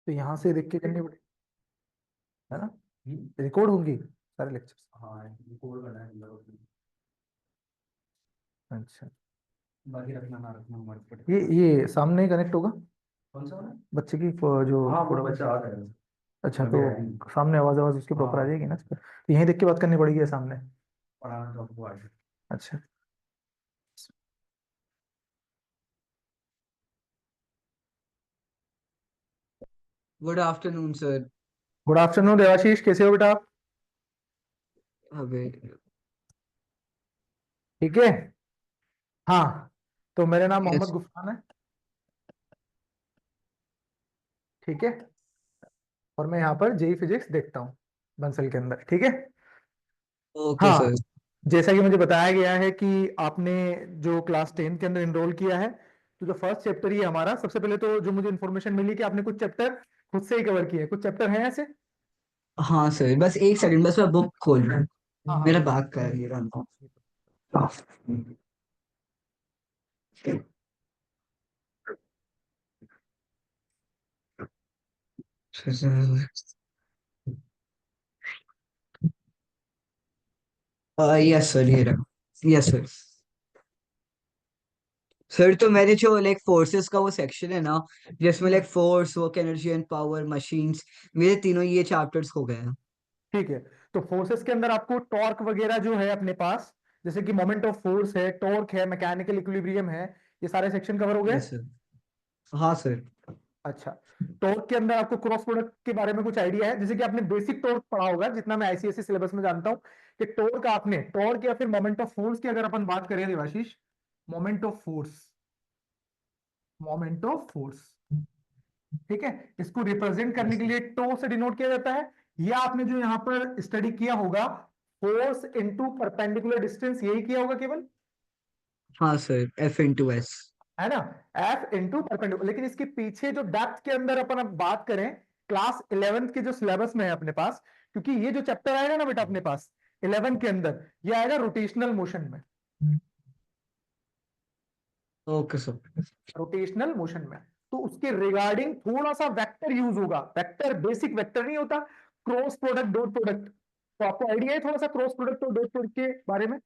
तो यहाँ से देख के करनी पड़ेगी, है ना? रिकॉर्ड होंगी सारे लेक्चर्स? हाँ रिकॉर्ड करना है मतलब। अच्छा, बाकी रखना ना रखना हमारे ऊपर। ये सामने कनेक्ट होगा कौन सा वाला? बच्चे की जो हाँ वो थोड़ा बच्चा आ जाएगा। अच्छा, अभी तो आया नहीं। सामने आवाज आवाज उसकी प्रॉपर आ हाँ जाएगी ना? तो यहीं देख के बात करनी पड़ेगी या सामने? पढ़ाना तो आपको आएगा। अच्छा। Good afternoon sir. Good afternoon Devashish, कैसे हो बेटा आप? अबे ठीक है। हाँ, तो मेरा नाम मोहम्मद यस। गुफरान है। ठीक है। और मैं यहाँ पर जेई फिजिक्स देखता हूँ बंसल के अंदर। ठीक है। Okay sir. हाँ, जैसा कि मुझे बताया गया है कि आपने जो क्लास 10 के अंदर एनरोल किया है, तो जो फर्स्ट चैप्टर ही है हमारा, सबसे पहले तो जो मुझे इन्फॉर्मेशन मिली कि आपने कुछ चैप्टर खुद से ही कवर किए हैं। कुछ चैप्टर हैं ऐसे? हाँ सर, बस एक सेकंड, बस मैं बुक खोल रहा हूँ। हाँ हाँ, मेरा बिल्कुल। बैग कर ये रहा। यस सर, ये रहा। Yes sir. सर तो मैंने जो लाइक फोर्सेस का वो सेक्शन है ना, जिसमें like force, work, energy and power, machines, मेरे तीनों ये चैप्टर्स हो गए हैं। ठीक है। तो फोर्सेस के अंदर आपको टॉर्क वगैरह जो है अपने पास, जैसे कि मोमेंट ऑफ फोर्स है, टॉर्क है, मैकेनिकल इक्विलिब्रियम है, ये सारे सेक्शन कवर हो गए? Yes sir. हाँ सर। अच्छा। टॉर्क के अंदर आपको क्रॉस प्रोडक्ट के बारे में कुछ आइडिया है? जैसे कि आपने बेसिक टॉर्क पढ़ा होगा, जितना मैं आईसीएसई सिलेबस में जानता हूं, कि टॉर्क आपने टॉर्क या फिर मोमेंट ऑफ फोर्स की अगर अपन बात करें Devashish, moment of force, moment of force, ठीक है, इसको रिप्रेजेंट करने यस के सर। लिए टो से डिनोट किया जाता है। या आपने जो यहां पर स्टडी किया होगा, फोर्स इनटू परपेंडिकुलर डिस्टेंस, यही किया होगा केवल, हाँ सर, एफ इंटू एस। है ना? F into perpendicular. लेकिन इसके पीछे जो डेप्थ के अंदर अपन अब बात करें, क्लास 11th के जो सिलेबस में है अपने पास, क्योंकि ये जो चैप्टर आएगा ना बेटा अपने पास 11 के अंदर, ये आएगा रोटेशनल मोशन में। Okay sir. रोटेशनल मोशन में, तो उसके रिगार्डिंग थोड़ा सा वेक्टर यूज होगा। वेक्टर, बेसिक वेक्टर नहीं होता, क्रॉस प्रोडक्ट, डॉट प्रोडक्ट। तो आपको आइडिया है थोड़ा सा क्रॉस प्रोडक्ट और डॉट प्रोडक्ट के बारे में?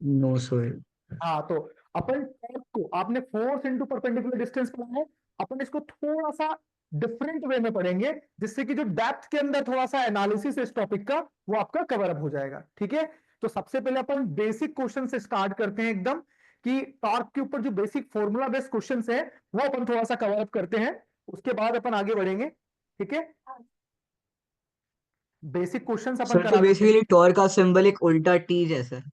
No sir. हाँ, तो अपन टॉर्क को, आपने फोर्स इंटू परपेंडिकुलर डिस्टेंस पढ़ा है, अपन इसको थोड़ा सा डिफरेंट वे में पढ़ेंगे, जिससे कि जो डेप्थ के अंदर थोड़ा सा एनालिसिस इस टॉपिक का, वो आपका कवर अप हो जाएगा। ठीक है। तो सबसे पहले अपन बेसिक क्वेश्चन से स्टार्ट करते हैं एकदम, कि टॉर्क के ऊपर जो बेसिक फॉर्मूला बेस्ड क्वेश्चन है वो अपन थोड़ा सा कवर अप करते हैं, उसके बाद अपन आगे बढ़ेंगे। ठीक है। बेसिक क्वेश्चंस अपन सर तो करा देते हैं। बेसिकली टॉर का सिंबल एक उल्टा टी जैसा है।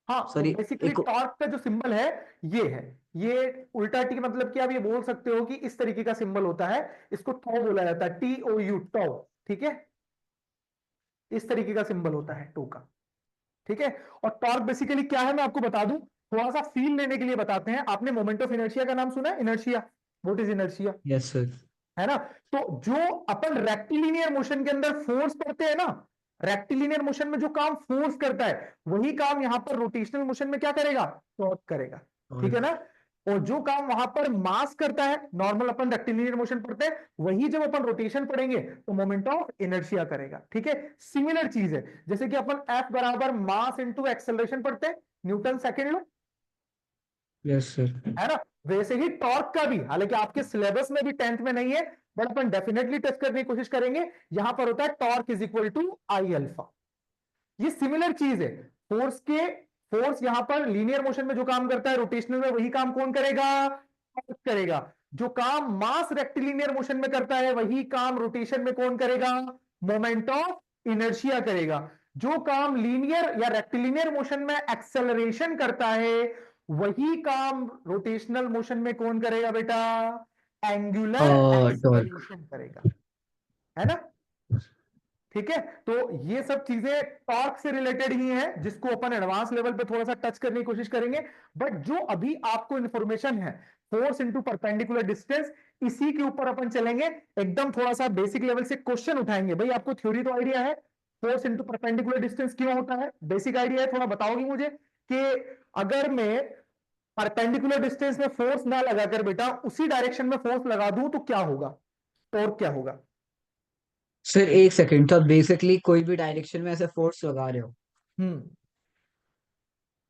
हाँ, तो सॉरी। बेसिकली एक। टॉर्क का जो सिंबल है ये है। ये उल्टा टी मतलब कि आप ये बोल सकते हो कि इस तरीके का सिंबल होता है, इसको टॉ बोला जाता है, TOU, टॉ। ठीक है। इस तरीके का सिंबल होता है टो का। ठीक है। और टॉर्क बेसिकली क्या है मैं आपको बता दूं, थोड़ा सा फील लेने के लिए बताते हैं। आपने मोमेंट ऑफ इनर्शिया का नाम सुना है? Inertia, what is inertia, yes sir. है ना? तो जो अपन रेक्टिलिनियर मोशन के अंदर फोर्स पढ़ते हैं ना, रेक्टिलिनियर मोशन में जो काम फोर्स करता है, वही काम यहां पर रोटेशनल मोशन में क्या करेगा? टॉर्क करेगा। ठीक है ना? और जो काम वहां पर मास करता है, नॉर्मल अपन रेक्टिलिनियर मोशन पढ़ते हैं, वही जब अपन रोटेशन पढ़ेंगे तो मोमेंट ऑफ इनर्शिया करेगा। ठीक है। सिमिलर चीज है, जैसे कि अपन एफ बराबर मास इंटू एक्सेलरेशन पढ़ते हैं, Newton second law, yes sir. है ना? वैसे ही टॉर्क का भी, हालांकि आपके सिलेबस में भी 10th में नहीं है, बट अपन डेफिनेटली टच करने की कोशिश करेंगे। यहां पर होता है torque is equal to I alpha. ये सिमिलर चीज है। फोर्स के, फोर्स यहां पर लीनियर मोशन में जो काम करता है, रोटेशनल में वही काम कौन करेगा? टॉर्क करेगा। जो काम मास रेक्टिलिनियर मोशन में करता है, वही काम रोटेशन में कौन करेगा? मोमेंट ऑफ इनर्शिया करेगा। जो काम लीनियर या रेक्टिलिनियर मोशन में एक्सेलरेशन करता है, वही काम रोटेशनल मोशन में कौन करेगा बेटा? Angular torque. एक्सेलरेशन करेगा, है ना? ठीक है। तो ये सब चीजें टॉर्क से रिलेटेड ही हैं, जिसको अपन एडवांस लेवल पे थोड़ा सा टच करने की कोशिश करेंगे। बट जो अभी आपको इंफॉर्मेशन है, फोर्स इंटू परपेंडिकुलर डिस्टेंस, इसी के ऊपर अपन चलेंगे। एकदम थोड़ा सा बेसिक लेवल से क्वेश्चन उठाएंगे। भाई आपको थ्योरी तो आइडिया है फोर्स इंटू परपेंडिकुलर डिस्टेंस क्यों होता है, बेसिक आइडिया है, थोड़ा बताओगी मुझे कि अगर मैं परपेंडिकुलर डिस्टेंस में फोर्स ना लगाकर बेटा उसी डायरेक्शन में फोर्स लगा दूं तो क्या होगा? टॉर्क क्या होगा? सर एक सेकंड, तो बेसिकली कोई भी डायरेक्शन में ऐसे फोर्स लगा रहे हो हम्म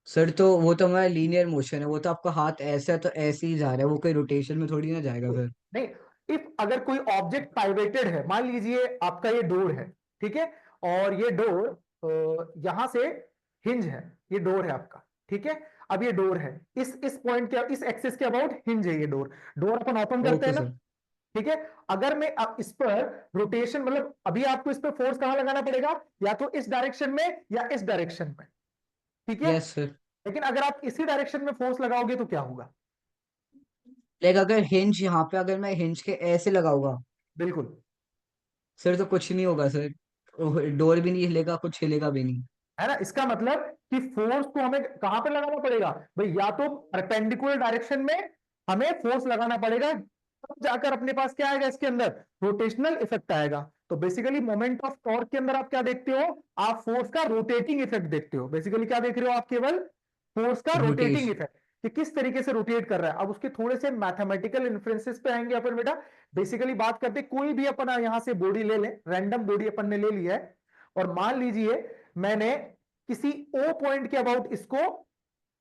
सर, तो वो तो हमारा लीनियर मोशन है, वो तो आपका हाथ ऐसा है तो ऐसे ही जा रहा है, वो कोई रोटेशन में थोड़ी ना जाएगा फिर। नहीं, इफ अगर कोई ऑब्जेक्ट पाइवेटेड है, मान लीजिए आपका ये डोर है, ठीक है, और ये डोर यहां से हिंज है, ये डोर है आपका, ठीक है, अब ये डोर है, इस पॉइंट के, इस एक्सिस के अबाउट हिंज है ये डोर, डोर अपन ओपन करते ओके हैं ना, सर। ठीक है। अगर मैं अब इस पर रोटेशन, मतलब अभी आपको इस पर फोर्स कहां लगाना पड़ेगा, या तो इस डायरेक्शन में या इस डायरेक्शन में, ठीक है। Yes sir. लेकिन अगर आप इसी डायरेक्शन में फोर्स लगाओगे तो क्या होगा? लाइक अगर हिंज यहाँ पे, अगर मैं हिंज के ऐसे लगाऊंगा बिल्कुल, सर, तो कुछ नहीं होगा सर, डोर भी नहीं हिलेगा, कुछ हिलेगा भी नहीं। है ना। इसका मतलब कि फोर्स को हमें कहां पर लगाना पड़ेगा भाई, या तो परपेंडिकुलर डायरेक्शन में हमें फोर्स लगाना पड़ेगा, तब जाकर अपने पास क्या आएगा, इसके अंदर रोटेशनल इफेक्ट आएगा। तो बेसिकली मोमेंट ऑफ टॉर्क के अंदर आप क्या देखते हो, आप फोर्स का रोटेटिंग इफेक्ट देखते हो। बेसिकली क्या देख रहे हो आप, केवल फोर्स का रोटेटिंग रोटेशन। इफेक्ट, कि किस तरीके से रोटेट कर रहा है। अब उसके थोड़े से मैथमेटिकल इन्फ्लुएंसेस पे आएंगे अपन बेटा। बेसिकली बात करते हैं, कोई भी अपन यहां से बॉडी ले लें, रैंडम बॉडी अपन ने ले लिया है, और मान लीजिए मैंने किसी ओ पॉइंट के अबाउट इसको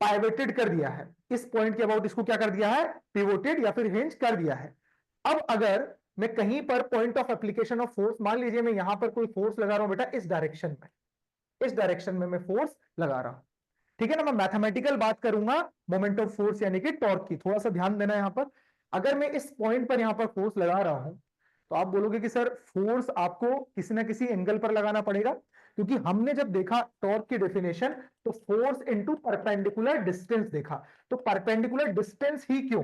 पाइवेटेड कर दिया है, इस पॉइंट के अबाउट इसको क्या कर दिया है, पिवोटेड या फिर हिंज कर दिया है। अब अगर मैं कहीं पर point of application of force, मान लीजिए मैं यहां पर कोई फोर्स लगा रहा हूं बेटा, इस डायरेक्शन में, इस डायरेक्शन में मैं फोर्स लगा रहा हूं, ठीक है ना। मैं मैथमेटिकल बात करूंगा मोमेंट ऑफ फोर्स यानी कि टॉर्क की, थोड़ा सा ध्यान देना यहां पर। अगर मैं इस पॉइंट पर यहां पर फोर्स लगा रहा हूं, तो आप बोलोगे कि सर फोर्स आपको किसी ना किसी एंगल पर लगाना पड़ेगा, क्योंकि हमने जब देखा टॉर्क की डेफिनेशन, तो फोर्स इनटू परपेंडिकुलर डिस्टेंस देखा। तो परपेंडिकुलर डिस्टेंस ही क्यों,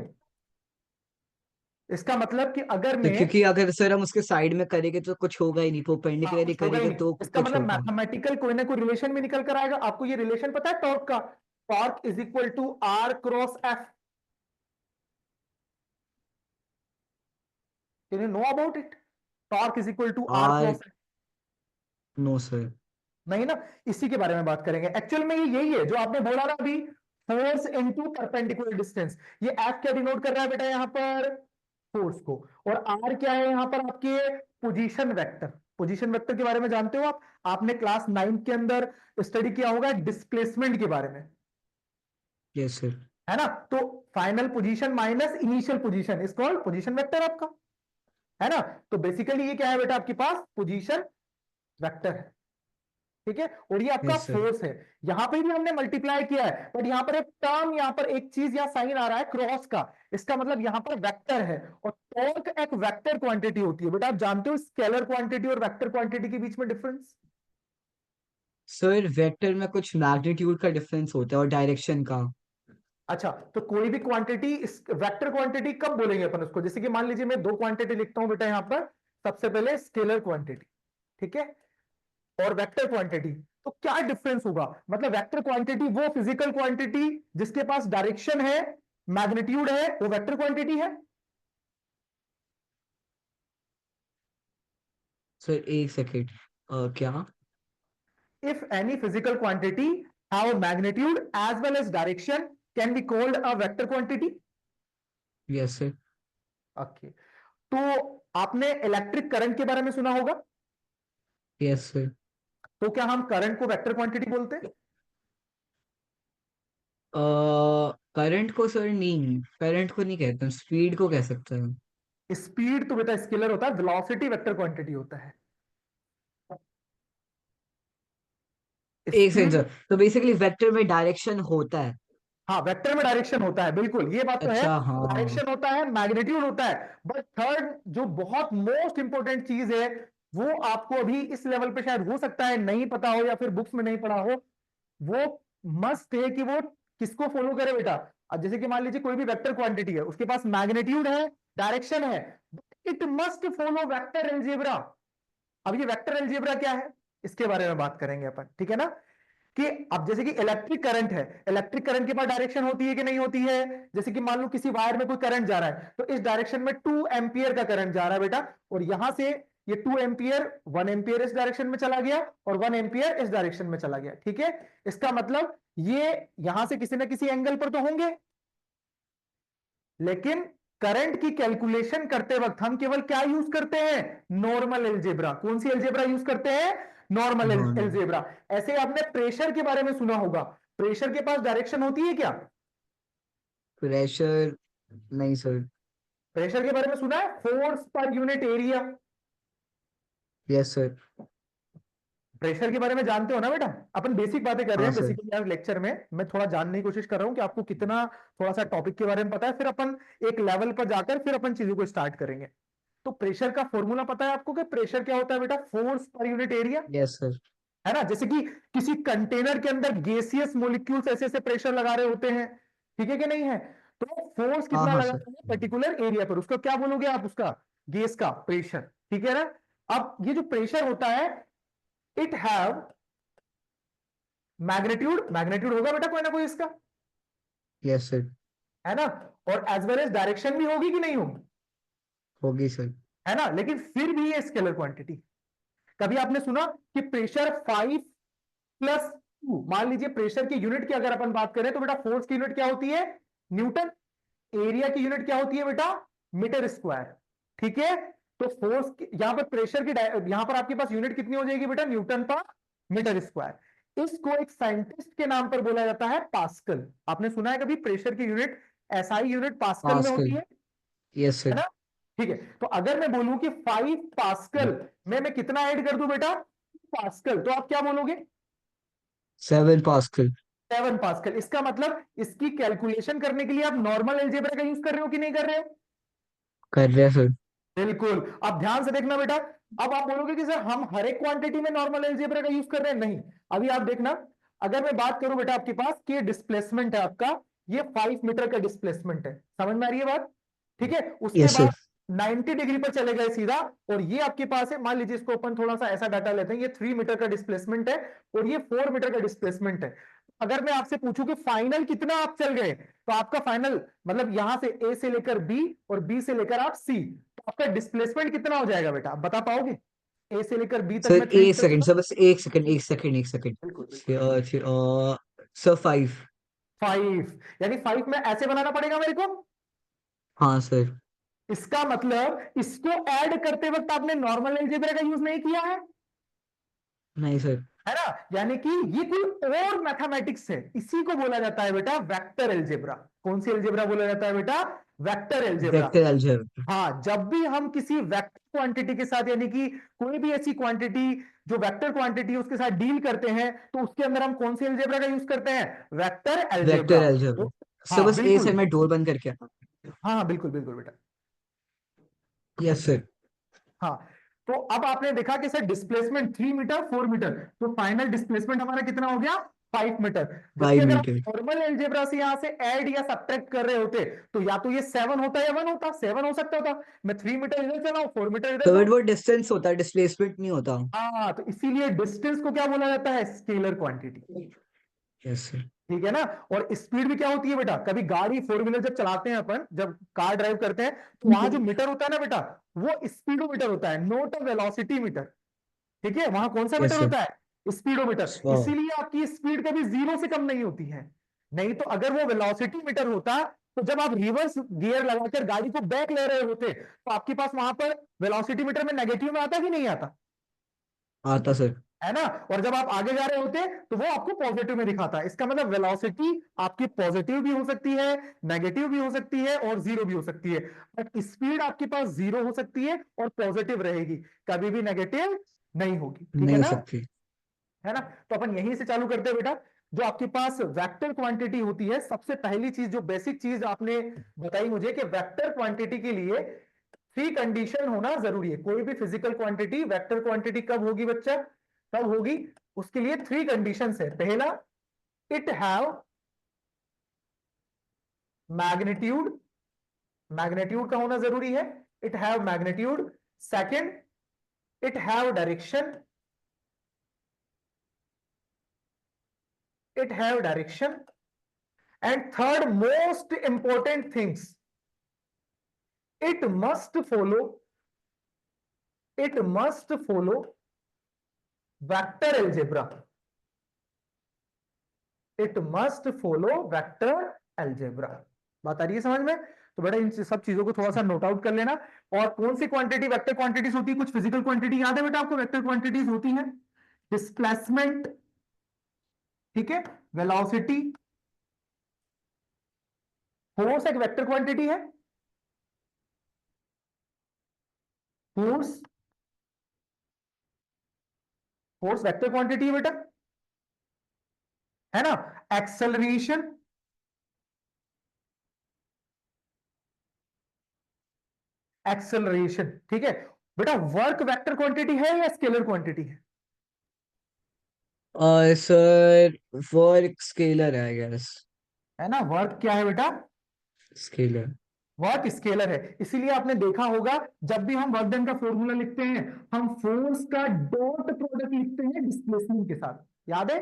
इसका मतलब कि अगर तो मैं, क्योंकि अगर सर हम उसके साइड में करेंगे तो कुछ होगा ही नहीं, हाँ, परपेंडिकुलर ही कुछ होगा ही करेंगे नहीं, तो इसका कुछ मतलब होगा। मैथमेटिकल कोई ना कोई रिलेशन भी निकल कर आएगा। आपको ये रिलेशन पता है टॉर्क का, torque is equal to R cross F, can you know about it, torque is equal to R R, cross, no sir. नहीं ना, इसी के बारे में बात करेंगे। एक्चुअल में ये यही है जो आपने बोला ना अभी, फोर्स इनटू परपेंडिकुलर डिस्टेंस। ये एफ क्या डिनोट कर रहा है बेटा यहाँ पर, फोर्स को, और आर क्या है यहाँ पर आपके, पोजीशन वेक्टर। पोजीशन वेक्टर के बारे में जानते हो आप, आपने क्लास 9 के अंदर स्टडी किया होगा डिस्प्लेसमेंट के बारे में, यस सर। है ना। तो final position minus initial position is called position vector आपका, है ना। तो बेसिकली ये क्या है बेटा, आपके पास पोजीशन वेक्टर है, ठीक है, और ये आपका यस सर। फोर्स है। यहां पे भी हमने मल्टीप्लाई किया है, बट यहां पर एक टर्म, यहां पर एक चीज, यहां साइन आ रहा है क्रॉस का, इसका मतलब यहां पर वेक्टर है। और टॉर्क एक वेक्टर क्वांटिटी होती है बेटा, आप जानते हो स्केलर क्वांटिटी और वेक्टर क्वांटिटी के बीच में डिफरेंस। सर वेक्टर में कुछ मैग्नीट्यूड का डिफरेंस होता है और डायरेक्शन का। अच्छा, तो कोई भी क्वांटिटी, वेक्टर क्वांटिटी कब बोलेंगे अपन उसको, जैसे कि मान लीजिए मैं दो क्वांटिटी लिखता हूं बेटा यहां पर, सबसे पहले स्केलर क्वांटिटी, ठीक है, और वेक्टर क्वांटिटी। तो क्या डिफरेंस होगा, मतलब वेक्टर क्वांटिटी वो फिजिकल क्वांटिटी जिसके पास डायरेक्शन है, मैग्नीट्यूड है, वो वेक्टर क्वांटिटी है। सर एक सेकेंड, क्या? If any physical quantity have magnitude as well as direction, can be called a vector quantity. Yes sir. Okay, तो आपने इलेक्ट्रिक करंट के बारे में सुना होगा, यस सर। तो क्या हम करंट को वेक्टर क्वांटिटी बोलते हैं? करंट को सर नहीं, करंट को नहीं कहते, स्पीड को कह सकते हैं। स्पीड तो बेटा स्केलर होता है, वेलोसिटी वेक्टर क्वांटिटी होता है। एक सेकंड स्पीड, सर, तो बेसिकली वेक्टर में डायरेक्शन होता है। हाँ वेक्टर में डायरेक्शन होता है, बिल्कुल ये बात तो है, अच्छा हाँ। डायरेक्शन होता है, मैग्नीट्यूड होता है। बट थर्ड जो बहुत मोस्ट इंपॉर्टेंट चीज है, वो आपको अभी इस लेवल पे शायद हो सकता है नहीं पता हो, या फिर बुक्स में नहीं पढ़ा हो, वो मस्ट है कि वो किसको फॉलो करे बेटा। अब जैसे कि मान लीजिए कोई भी वेक्टर क्वांटिटी है, उसके पास मैग्नीट्यूड है, डायरेक्शन है, it must follow vector algebra. अब ये वेक्टर एल्जेब्रा क्या है, इसके बारे में बात करेंगे अपन, ठीक है ना। कि अब जैसे कि इलेक्ट्रिक करंट है, इलेक्ट्रिक करंट के पास डायरेक्शन होती है कि नहीं होती है, जैसे कि मान लो किसी वायर में कोई करंट जा रहा है, तो इस डायरेक्शन में 2 एम्पियर का करंट जा रहा है बेटा, और यहां से ये 2 एम्पियर, 1 एम्पियर इस डायरेक्शन में चला गया और 1 एम्पियर इस डायरेक्शन में चला गया, ठीक है। इसका मतलब ये यहां से किसी ना किसी एंगल पर तो होंगे, लेकिन करंट की कैलकुलेशन करते वक्त हम केवल क्या यूज करते हैं, नॉर्मल एलजेब्रा। कौन सी एलजेब्रा यूज करते हैं, नॉर्मल नॉर्मल एलजेब्रा। ऐसे आपने प्रेशर के बारे में सुना होगा, प्रेशर के पास डायरेक्शन होती है क्या, प्रेशर, नहीं सर। प्रेशर के बारे में सुना है, force per unit area. Yes sir. Pressure के बारे में जानते हो ना बेटा, अपन बेसिक बातें कर रहे हाँ हैं सर। बेसिकली आज लेक्चर में। मैं थोड़ा जानने की कोशिश कर रहा हूं कि आपको कितना थोड़ा सा टॉपिक के बारे में पता है, फिर अपन एक लेवल पर जाकर फिर अपन चीजों को स्टार्ट करेंगे। तो प्रेशर का फॉर्मूला पता है आपको कि प्रेशर क्या होता है बेटा, force per unit area, yes sir. है ना। जैसे कि किसी कंटेनर के अंदर गैसियस मॉलिक्यूल्स ऐसे ऐसे प्रेशर लगा रहे होते हैं, ठीक है कि नहीं है, तो फोर्स हाँ कितना हाँ लगा सर। रहे हैं पर्टिकुलर एरिया पर, उसको क्या बोलोगे आप, उसका गैस का प्रेशर, ठीक है ना। अब ये जो प्रेशर होता है, इट हैव मैग्नीट्यूड, मैग्नीट्यूड होगा बेटा कोई ना कोई इसका, यस सर। है ना, और एज वेल एज डायरेक्शन भी होगी कि नहीं होगी, होगी सर। है ना। लेकिन फिर भी ये स्केलर क्वांटिटी। कभी आपने सुना कि प्रेशर 5+2, मान लीजिए प्रेशर की यूनिट की अगर अपन बात करें तो बेटा फोर्स की यूनिट क्या होती है, न्यूटन, एरिया की यूनिट क्या होती है बेटा, मीटर स्क्वायर, ठीक है। तो फोर्स यहां पर प्रेशर की यहां पर आपके पास यूनिट कितनी हो जाएगी बेटा, न्यूटन पर मीटर स्क्वायर। इसको एक साइंटिस्ट के नाम पर बोला जाता है पास्कल। आपने सुना है कभी प्रेशर की यूनिट, एसआई यूनिट पास्कल में होती पास्कल। यस है सर। ना। ठीक है, तो अगर मैं बोलूं कि 5 पास्कल में मैं कितना ऐड कर दूं बेटा, पास्कल, तो आप क्या बोलोगे, 7 पास्कल। 7 पास्कल। इसका मतलब इसकी कैलकुलेशन करने के लिए आप नॉर्मल अलजेब्रा का यूज कर रहे हो कि नहीं कर रहे हो, कर रहे हैं सर। बिल्कुल। अब ध्यान से देखना बेटा, अब आप बोलोगे कि सर हम हर एक क्वांटिटी में नॉर्मल अलजेब्रा का यूज कर रहे हैं, नहीं। अभी आप देखना, अगर मैं बात करूं बेटा आपके पास कि डिस्प्लेसमेंट है आपका, ये 5 मीटर का डिस्प्लेसमेंट है, समझ में आ रही है बात, ठीक है। उसके यस बाद सर। 90 डिग्री पर चले गए सीधा, और ये आपके पास है, मान लीजिए इसको अपन थोड़ा सा ऐसा डाटा लेते हैं, ये 3 मीटर का डिस्प्लेसमेंट है और ये 4 मीटर का डिस्प्लेसमेंट है। अगर मैं आपसे पूछूं कि फाइनल कितना आप चल गए, तो आपका फाइनल मतलब यहां से ए से लेकर बी और बी से लेकर आप सी, तो आपका डिस्प्लेसमेंट कितना हो जाएगा बेटा, आप बता पाओगे, ए से लेकर बी तक सर में 3 एक मीटर सेकंड चला, सर, बस एक सेकंड, एक सेकंड, एक सेकंड। बिल्कुल बिल्कुल। सर 5। 5, यानी 5 में ऐसे बनाना पड़ेगा मेरे को। हाँ सर। इसका मतलब इसको ऐड करते वक्त आपने नॉर्मल अलजेब्रा का यूज नहीं किया नहीं सर। है ना। यानी कि ये कोई और मैथमेटिक्स है, इसी को बोला जाता है बेटा वेक्टर अलजेब्रा। कौन सी अलजेब्रा बोला जाता है बेटा, वेक्टर अलजेब्रा। Vector algebra. हाँ, जब भी हम किसी वेक्टर क्वांटिटी के साथ, यानी कि कोई भी ऐसी क्वांटिटी जो वेक्टर क्वांटिटी है उसके साथ डील करते हैं, तो उसके अंदर हम कौन सी अलजेब्रा का यूज करते हैं, vector algebra. Vector algebra. Sir हाँ बस एक बिल्कुल, सेकंड, मैं डोर बंद करके आता हाँ हाँ बिल्कुल बिल्कुल बेटा। हूँ। Yes sir. हाँ, तो अब आपने देखा कि सर डिस्प्लेसमेंट 3 मीटर 4 मीटर, तो फाइनल डिस्प्लेसमेंट हमारा कितना हो गया, 5 मीटर। जबकि 5 अगर आप मीटर। नॉर्मल अलजेब्रा से यहां से ऐड या सब्ट्रैक्ट कर रहे होते, तो या तो ये 7 होता या 1 होता, 7 हो सकता था, मैं 3 मीटर इधर चलाऊं 4 मीटर इधर तो जाऊं। बट वो डिस्टेंस होता है, डिस्प्लेसमेंट नहीं होता। हाँ, तो इसीलिए डिस्टेंस को क्या बोला जाता है, स्केलर क्वांटिटी, यस सर। ठीक है ना। और स्पीड भी क्या होती है बेटा, कभी गाड़ी 4 व्हीलर जब चलाते हैं अपन, जब कार ड्राइव करते हैं, तो वहां जो मीटर होता है ना बेटा, वो स्पीडोमीटर होता है, नोट अ वेलोसिटी मीटर, ठीक है। वहां कौन सा यस मीटर सर। होता है, स्पीडोमीटर। वाह। इसीलिए आपकी स्पीड कभी 0 से कम नहीं होती है। नहीं तो अगर वो वेलोसिटी मीटर होता, तो जब आप रिवर्स गियर लगाकर गाड़ी को बैक ले रहे होते, तो आपके पास वहां पर वेलोसिटी मीटर में नेगेटिव में आता कि नहीं आता, आता सर। है ना। और जब आप आगे जा रहे होते तो वो आपको पॉजिटिव में दिखाता है। इसका मतलब वेलोसिटी आपकी पॉजिटिव भी हो सकती है, नेगेटिव भी हो सकती है और जीरो भी हो सकती है, बट स्पीड आपके पास जीरो हो सकती है और पॉजिटिव रहेगी, कभी भी नेगेटिव नहीं होगी, ठीक नहीं है हो ना, सकती। है ना। तो अपन यहीं से चालू करते हैं बेटा। जो आपके पास वेक्टर क्वांटिटी होती है, सबसे पहली चीज जो बेसिक चीज आपने बताई मुझे कि वेक्टर क्वांटिटी के लिए 3 कंडीशन होना जरूरी है। कोई भी फिजिकल क्वांटिटी वेक्टर क्वांटिटी कब होगी बच्चा, कब होगी, उसके लिए 3 कंडीशन है। पहला, इट हैव मैग्नीट्यूड, मैग्नीट्यूड का होना जरूरी है, it have magnitude. Second, it have direction, it have direction. And third most important things, it must follow, it must follow vector algebra, it must follow vector algebra। बात आ रही है समझ में। तो बेटा इन सब चीजों को थोड़ा सा नोट आउट कर लेना। और कौन सी क्वांटिटी वेक्टर क्वांटिटीज होती है, कुछ फिजिकल क्वांटिटी याद है बेटा आपको वेक्टर क्वांटिटीज होती है? डिस्प्लेसमेंट, ठीक है, वेलोसिटी, फोर्स एक वेक्टर क्वांटिटी है, फोर्स, फोर्स वेक्टर क्वांटिटी है बेटा, है ना। एक्सेलरेशन, एक्सेलरेशन, ठीक है बेटा। वर्क वेक्टर क्वांटिटी है या स्केलर क्वांटिटी है? सर वर्क स्केलर है आई गेस। है ना, वर्क क्या है बेटा? स्केलर। वर्क स्केलर है। इसीलिए आपने देखा होगा जब भी हम वर्क डन का फॉर्मूला लिखते हैं हम फोर्स का डॉट प्रोडक्ट लिखते हैं डिस्प्लेसमेंट के साथ, याद है?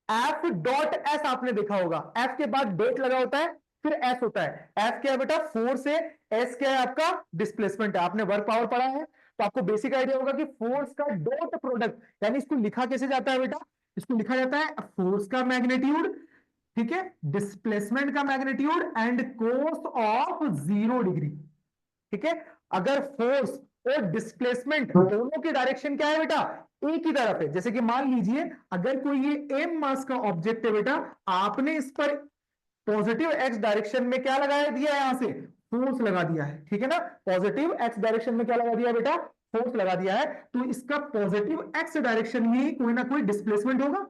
एफ डॉट एस आपने देखा होगा, एफ के बाद डॉट लगा होता है फिर एस होता है। एफ क्या है बेटा? फोर्स है। एस क्या है आपका? डिस्प्लेसमेंट है। आपने वर्क पावर पढ़ा है तो आपको बेसिक आइडिया होगा कि फोर्स का डॉट प्रोडक्ट, यानी इसको लिखा कैसे जाता है बेटा? इसको लिखा जाता है फोर्स का मैग्नीट्यूड, ठीक है, डिस्प्लेसमेंट का magnitude and cos of 0 degree, ठीक है। अगर फोर्स और डिस्प्लेसमेंट दोनों की डायरेक्शन क्या है बेटा? एक ही तरफ है। जैसे कि मान लीजिए अगर कोई ये एम मास का ऑब्जेक्ट है बेटा, आपने इस पर पॉजिटिव एक्स डायरेक्शन में क्या लगाया दिया है? यहां से फोर्स लगा दिया है, ठीक है ना। पॉजिटिव एक्स डायरेक्शन में क्या लगा दिया है बेटा? फोर्स लगा दिया है। तो इसका पॉजिटिव एक्स डायरेक्शन में ही कोई ना कोई डिस्प्लेसमेंट होगा,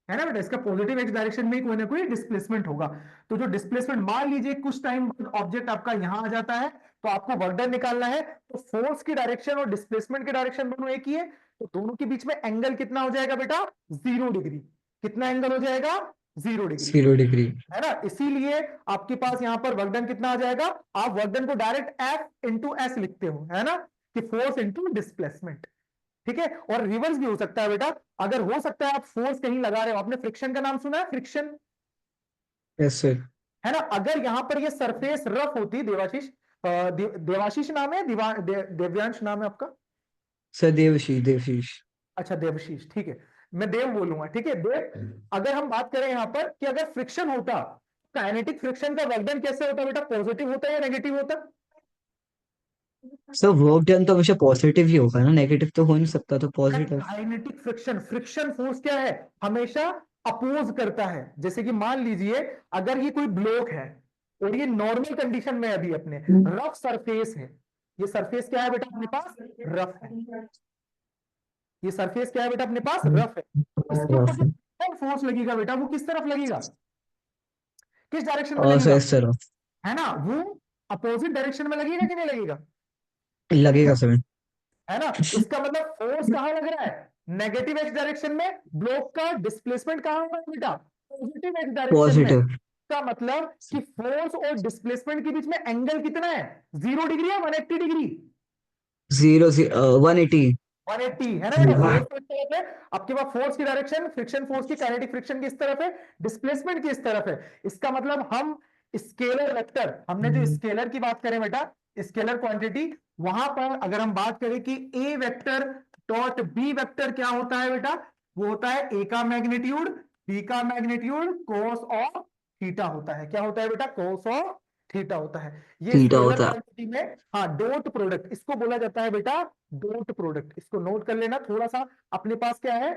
है ना बेटा। इसका पॉजिटिव एक्स डायरेक्शन में ही कोई ना कोई डिस्प्लेसमेंट होगा। तो जो डिस्प्लेसमेंट, मान लीजिए कुछ टाइम बाद ऑब्जेक्ट आपका यहां आ जाता है तो आपको वर्क डन निकालना है, तो फोर्स की डायरेक्शन और डिस्प्लेसमेंट की डायरेक्शन दोनों एक ही है, तो दोनों के बीच में एंगल कितना हो जाएगा बेटा? 0 डिग्री। कितना एंगल हो जाएगा? 0 डिग्री, 0 डिग्री। है ना। इसीलिए आपके पास यहां पर वर्क डन कितना आ जाएगा? आप वर्क डन को डायरेक्ट एफ इंटू एस लिखते हो, है ना, कि फोर्स इंटू डिस्प्लेसमेंट, ठीक है। और रिवर्स भी हो सकता है बेटा। अगर हो सकता है आप फोर्स कहीं लगा रहे हो, आपने फ्रिक्शन का नाम सुना है? Friction, yes sir. है ना। अगर यहां पर ये सरफेस रफ होती, देवाशीष, देवाशीष नाम है, देव्यांश नाम है आपका? सर देवशीष, देवशीष। अच्छा देवशीष, ठीक है, मैं देव बोलूंगा, ठीक है देव। अगर हम बात करें यहां पर कि अगर फ्रिक्शन होता, काइनेटिक फ्रिक्शन का वर्क कैसे होता बेटा? पॉजिटिव होता है या नेगेटिव होता? सर वर्क डन तो हमेशा पॉजिटिव ही होगा ना, नेगेटिव तो हो नहीं सकता, तो positive. Kinetic friction, friction force क्या है? हमेशा अपोज करता है। जैसे कि मान लीजिए अगर ये कोई ब्लॉक है और ये नॉर्मल कंडीशन में अभी अपने रफ सरफेस है, ये सरफेस क्या है बेटा अपने पास? रफ है। ये सरफेस क्या है बेटा अपने पास? रफ है। इसके ऊपर जो फोर्स लगेगा बेटा वो किस तरफ लगेगा? किस डायरेक्शन में सर लगेगा? इस तरह है ना, वो अपोजिट डायरेक्शन में लगेगा कि नहीं लगेगा? लगेगा सर। है ना। इसका मतलब फोर्स कहां लग रहा है? नेगेटिव एक्स डायरेक्शन में। ब्लॉक का डिस्प्लेसमेंट कहां होगा बेटा? पॉजिटिव एक्स डायरेक्शन में। पॉजिटिव। इसका मतलब कि फोर्स और डिस्प्लेसमेंट के बीच में एंगल कितना है? 0 डिग्री या 180 डिग्री? 180। 180, है ना बेटा। फोर्स किस तरफ है आपके पास? फोर्स की डायरेक्शन, फ्रिक्शन फोर्स की, काइनेटिक फ्रिक्शन किस तरफ है? डिस्प्लेसमेंट की इस तरफ है। इसका मतलब हम स्केलर वेक्टर, हमने जो स्केलर की बात करें बेटा, स्केलर क्वांटिटी, वहां पर अगर हम बात करें कि ए वेक्टर डॉट बी वेक्टर क्या होता है बेटा? वो होता है ए का मैग्नीट्यूड, बी का मैग्नीट्यूड, कोस ऑफ थीटा होता है। क्या होता है बेटा? कोस ऑफ थीटा होता है। ये थीटा स्केलर होता है। क्वांटिटी में, हाँ, डॉट प्रोडक्ट इसको बोला जाता है बेटा, डॉट प्रोडक्ट। इसको नोट कर लेना थोड़ा सा। अपने पास क्या है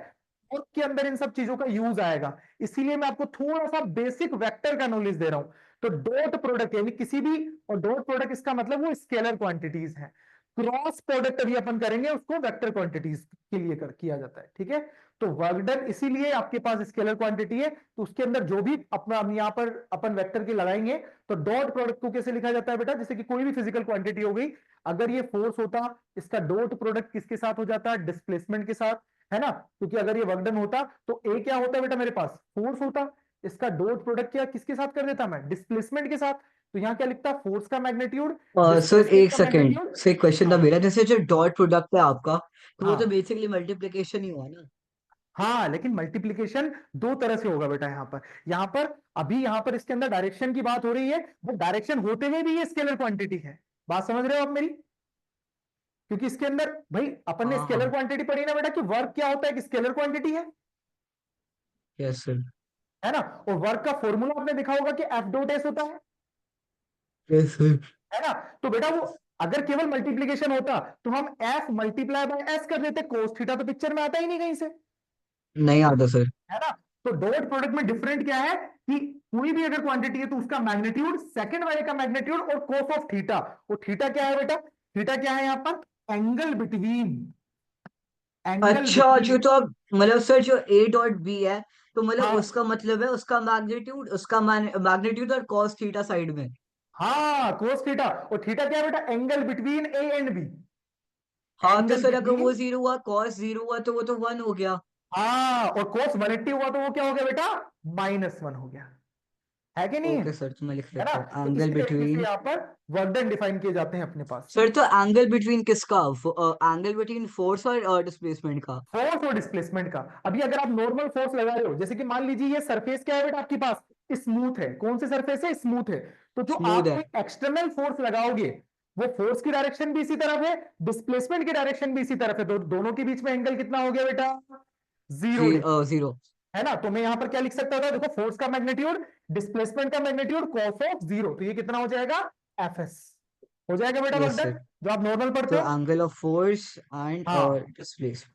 और के अंदर इन सब चीजों का यूज आएगा, इसीलिए मैं आपको थोड़ा सा बेसिक वेक्टर का नॉलेज दे रहा हूं। तो डॉट प्रोडक्ट यानी किसी भी, और डॉट प्रोडक्ट इसका मतलब वो स्केलर क्वांटिटीज है। क्रॉस प्रोडक्ट अभी अपन करेंगे, उसको वेक्टर क्वांटिटीज के लिए किया जाता है, ठीक है। तो वर्क डन इसीलिए आपके पास स्केलर क्वांटिटी है, तो उसके अंदर जो भी अपना हम यहाँ पर अपन वेक्टर की लगाएंगे, तो डॉट प्रोडक्ट को कैसे लिखा जाता है बेटा? जैसे कि कोई भी फिजिकल क्वांटिटी हो गई, अगर ये फोर्स होता, इसका डॉट प्रोडक्ट किसके साथ हो जाता? डिस्प्लेसमेंट के साथ, है ना। क्योंकि अगर ये वर्क डन होता तो ए क्या होता है बेटा मेरे पास? फोर्स होता। इसका डॉट प्रोडक्ट क्या किसके साथ कर देता मैं? डिस्प्लेसमेंट के साथ। तो यहाँ क्या लिखता? फोर्स का मैग्नीट्यूड, सर डिस्प्लेसमेंट एक का सेकेंड, मैग्नीट्यूड। सर एक क्वेश्चन था हाँ मेरा, जैसे जो डॉट प्रोडक्ट है आपका, तो वो तो हाँ बेसिकली मल्टीप्लिकेशन ही हुआ ना। हाँ, लेकिन मल्टीप्लीकेशन दो तरह से होगा बेटा। यहाँ पर अभी यहाँ पर इसके अंदर डायरेक्शन की बात हो रही है, वो डायरेक्शन होते हुए भी ये स्केलर क्वांटिटी है। बात समझ रहे हो आप मेरी? क्योंकि इसके अंदर भाई अपन ने हाँ स्केलर हाँ। क्वांटिटी पढ़ी ना बेटा, कि वर्क क्या होता है? कि स्केलर क्वांटिटी है। Yes sir. है ना। और वर्क का फॉर्मूला आपने देखा होगा कि एफ डॉट एस होता यस सर। है ना। तो बेटा वो अगर केवल मल्टीप्लीकेशन होता तो हम एफ मल्टीप्लाई बाय एस कर देते, कोस थीटा तो पिक्चर में आता ही नहीं कहीं से, नहीं आता सर। है ना। तो डॉट प्रोडक्ट में डिफरेंट क्या है कि कोई भी अगर क्वांटिटी है तो उसका मैग्नीट्यूड सेकंड वाले का मैग्नीट्यूड और कोस ऑफ थीटा, वो थीटा क्या है बेटा, थीटा क्या है यहाँ पर, एंगल बिटवीन, एंगल अच्छा, जो बिटवीन। तो अब मतलब सर जो ए डॉट बी है, तो मतलब हाँ उसका मतलब है उसका मैग्नीट्यूड, उसका मैग्नीट्यूड और कॉस थीटा साइड में। हाँ, कोस थीटा, और थीटा क्या है बेटा, angle between A and B, हाँ तो एंगल सर अगर वो बिटवीन। 0 हुआ, कॉस 0 हुआ, तो वो तो 1 हो गया। हाँ, और कोस 180 हुआ तो वो क्या हो गया बेटा, -1 हो गया, है कि नहीं है। ओके सर, तो मैं लिख है ना। लेता हूँ तो एंगल इसी तरीके से बिटवीन। यहाँ पर वर्क डन डिफाइन किए जाते हैं अपने पास। सर तो एंगल बिटवीन किसका, एंगल बिटवीन फोर्स और डिस्प्लेसमेंट का। फोर्स और डिस्प्लेसमेंट का। अभी अगर आप नॉर्मल फोर्स लगा रहे हो, जैसे कि मान लीजिए ये सरफेस क्या है बेटा आपके पास, स्मूथ है, कौन से सरफेस है, स्मूथ है। तो जो स्मूथ आप है। कोई एक्सटर्नल फोर्स लगाओगे वो फोर्स की डायरेक्शन भी इसी तरफ है, डिस्प्लेसमेंट की डायरेक्शन भी इसी तरफ है, तो दोनों के बीच में एंगल कितना हो गया बेटा, 0 डिग्री। 0। है ना। तो मैं यहां पर क्या लिख सकता था, देखो फोर्स का मैग्नीट्यूड, डिस्प्लेसमेंट का मैग्नीट्यूड, कॉस ऑफ 0, तो ये कितना हो जाएगा, एफ एस हो जाएगा बेटा वर्क यस डन, सर। जो आप नॉर्मल पढ़ते तो हो। एंगल ऑफ फोर्स एंड हाँ डिस्प्लेसमेंट।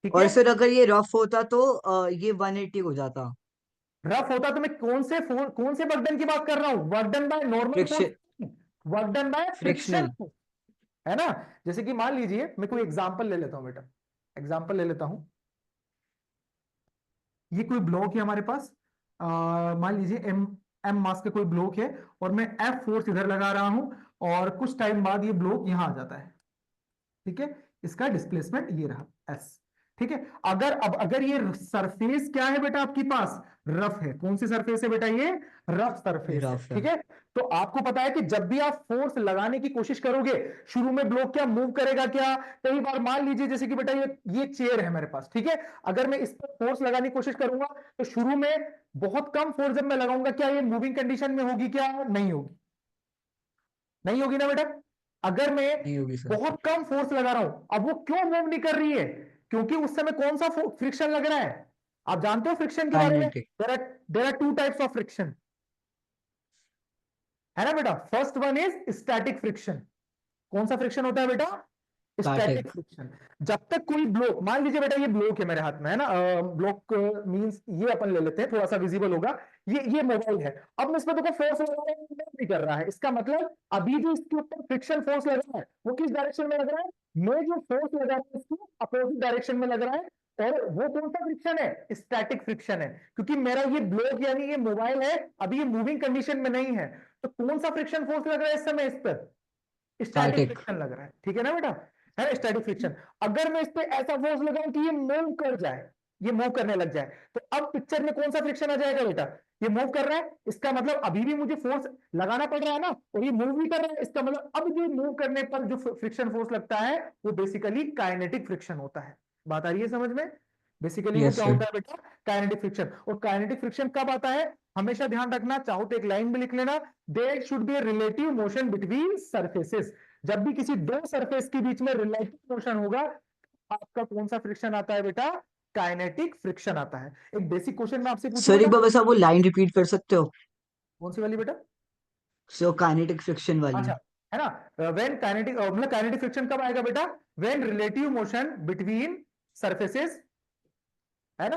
ठीक और है। सर अगर ये रफ होता तो ये 180 हो जाता। रफ होता तो मैं कौन से वर्क डन की बात कर रहा हूं, work done by normal force, friction. Work done by friction, frictional. है ना। जैसे कि मान लीजिए मैं कोई एग्जांपल ले लेता हूं बेटा, एग्जांपल ले लेता हूं। ये कोई ब्लॉक है हमारे पास, मान लीजिए एम एम मास का कोई ब्लॉक है, और मैं एफ फोर्स इधर लगा रहा हूं, और कुछ टाइम बाद ये ब्लॉक यहां आ जाता है, ठीक है। इसका डिस्प्लेसमेंट ये रहा एस, ठीक है। अगर ये सरफेस क्या है बेटा आपके पास, रफ है, कौन सी सरफेस है बेटा, ये रफ सरफेस है, रफ है। ठीक है। तो आपको पता है कि जब भी आप फोर्स लगाने की कोशिश करोगे, शुरू में ब्लॉक क्या मूव करेगा, क्या, कई बार मान लीजिए जैसे कि बेटा ये चेयर है मेरे पास, ठीक है। अगर मैं इस पर फोर्स लगाने की कोशिश करूंगा तो शुरू में बहुत कम फोर्स जब मैं लगाऊंगा, क्या ये मूविंग कंडीशन में होगी, क्या नहीं होगी, नहीं होगी ना बेटा। अगर मैं नहीं होगी सर। बहुत कम फोर्स लगा रहा हूं, अब वो क्यों मूव नहीं कर रही है, क्योंकि उस समय कौन सा फ्रिक्शन लग रहा है, आप जानते हो फ्रिक्शन के बारे में, kinetic. There are two types of friction, है ना बेटा। First one is static friction, कौन सा फ्रिक्शन होता है बेटा, स्टैटिक स्टैटिक। फ्रिक्शन। जब तक कोई ब्लॉक, मान लीजिए बेटा ये ब्लॉक है मेरे हाथ में, है ना, ब्लॉक मींस ये अपन ले लेते हैं, थोड़ा सा विजिबल होगा, ये मोबाइल है। अब मैं इस पर देखो फोर्स लगा रहा हूं, नहीं कर रहा है, इसका मतलब अभी जो इसके ऊपर फ्रिक्शन फोर्स लग रहा है वो किस डायरेक्शन में लग रहा है, मैं जो फोर्स लगा रहा हूं इसको अपोजिट डायरेक्शन में लग रहा है, और वो कौन सा फ्रिक्शन है, स्टैटिक फ्रिक्शन है, क्योंकि मेरा ये ब्लॉक यानी ये मोबाइल है, अभी ये मूविंग कंडीशन में नहीं है। तो कौन सा फ्रिक्शन फोर्स लग रहा है इस समय इस पर, स्टैटिक स्टैटिक। फ्रिक्शन लग रहा है, ठीक है ना बेटा, है ना, स्टैटिक फ्रिक्शन। अगर मैं इस पे ऐसा फोर्स लगाऊं कि ये मूव कर जाए, ये मूव करने लग जाए, तो अब पिक्चर में कौन सा फ्रिक्शन आ जाएगा बेटा, ये मूव कर रहा है, इसका मतलब अभी भी मुझे फोर्स लगाना पड़ रहा है ना, और ये मूव भी कर रहा है, इसका मतलब अब जो मूव करने पर जो फ्रिक्शन फोर्स लगता है वो बेसिकली काइनेटिक फ्रिक्शन होता है। बात आ रही है समझ में, बेसिकली वो यस क्या सर। होता है बेटा, काइनेटिक फ्रिक्शन। और काइनेटिक फ्रिक्शन कब आता है, हमेशा ध्यान रखना, चाहो तो एक लाइन में लिख लेना, there should be relative motion between surfaces. जब भी किसी दो सरफेस के बीच में रिलेटिव मोशन होगा, आपका कौन सा फ्रिक्शन आता है बेटा, काइनेटिक फ्रिक्शन आता है। एक बेसिक क्वेश्चन मैं आपसे पूछूं सर एक बेटा, बार बस आप वो लाइन रिपीट कर सकते हो, कौन सी वाली बेटा, सो काइनेटिक फ्रिक्शन वाली। अच्छा, है ना, व्हेन काइनेटिक मतलब काइनेटिक फ्रिक्शन कब आएगा बेटा, when relative motion between surfaces, है ना।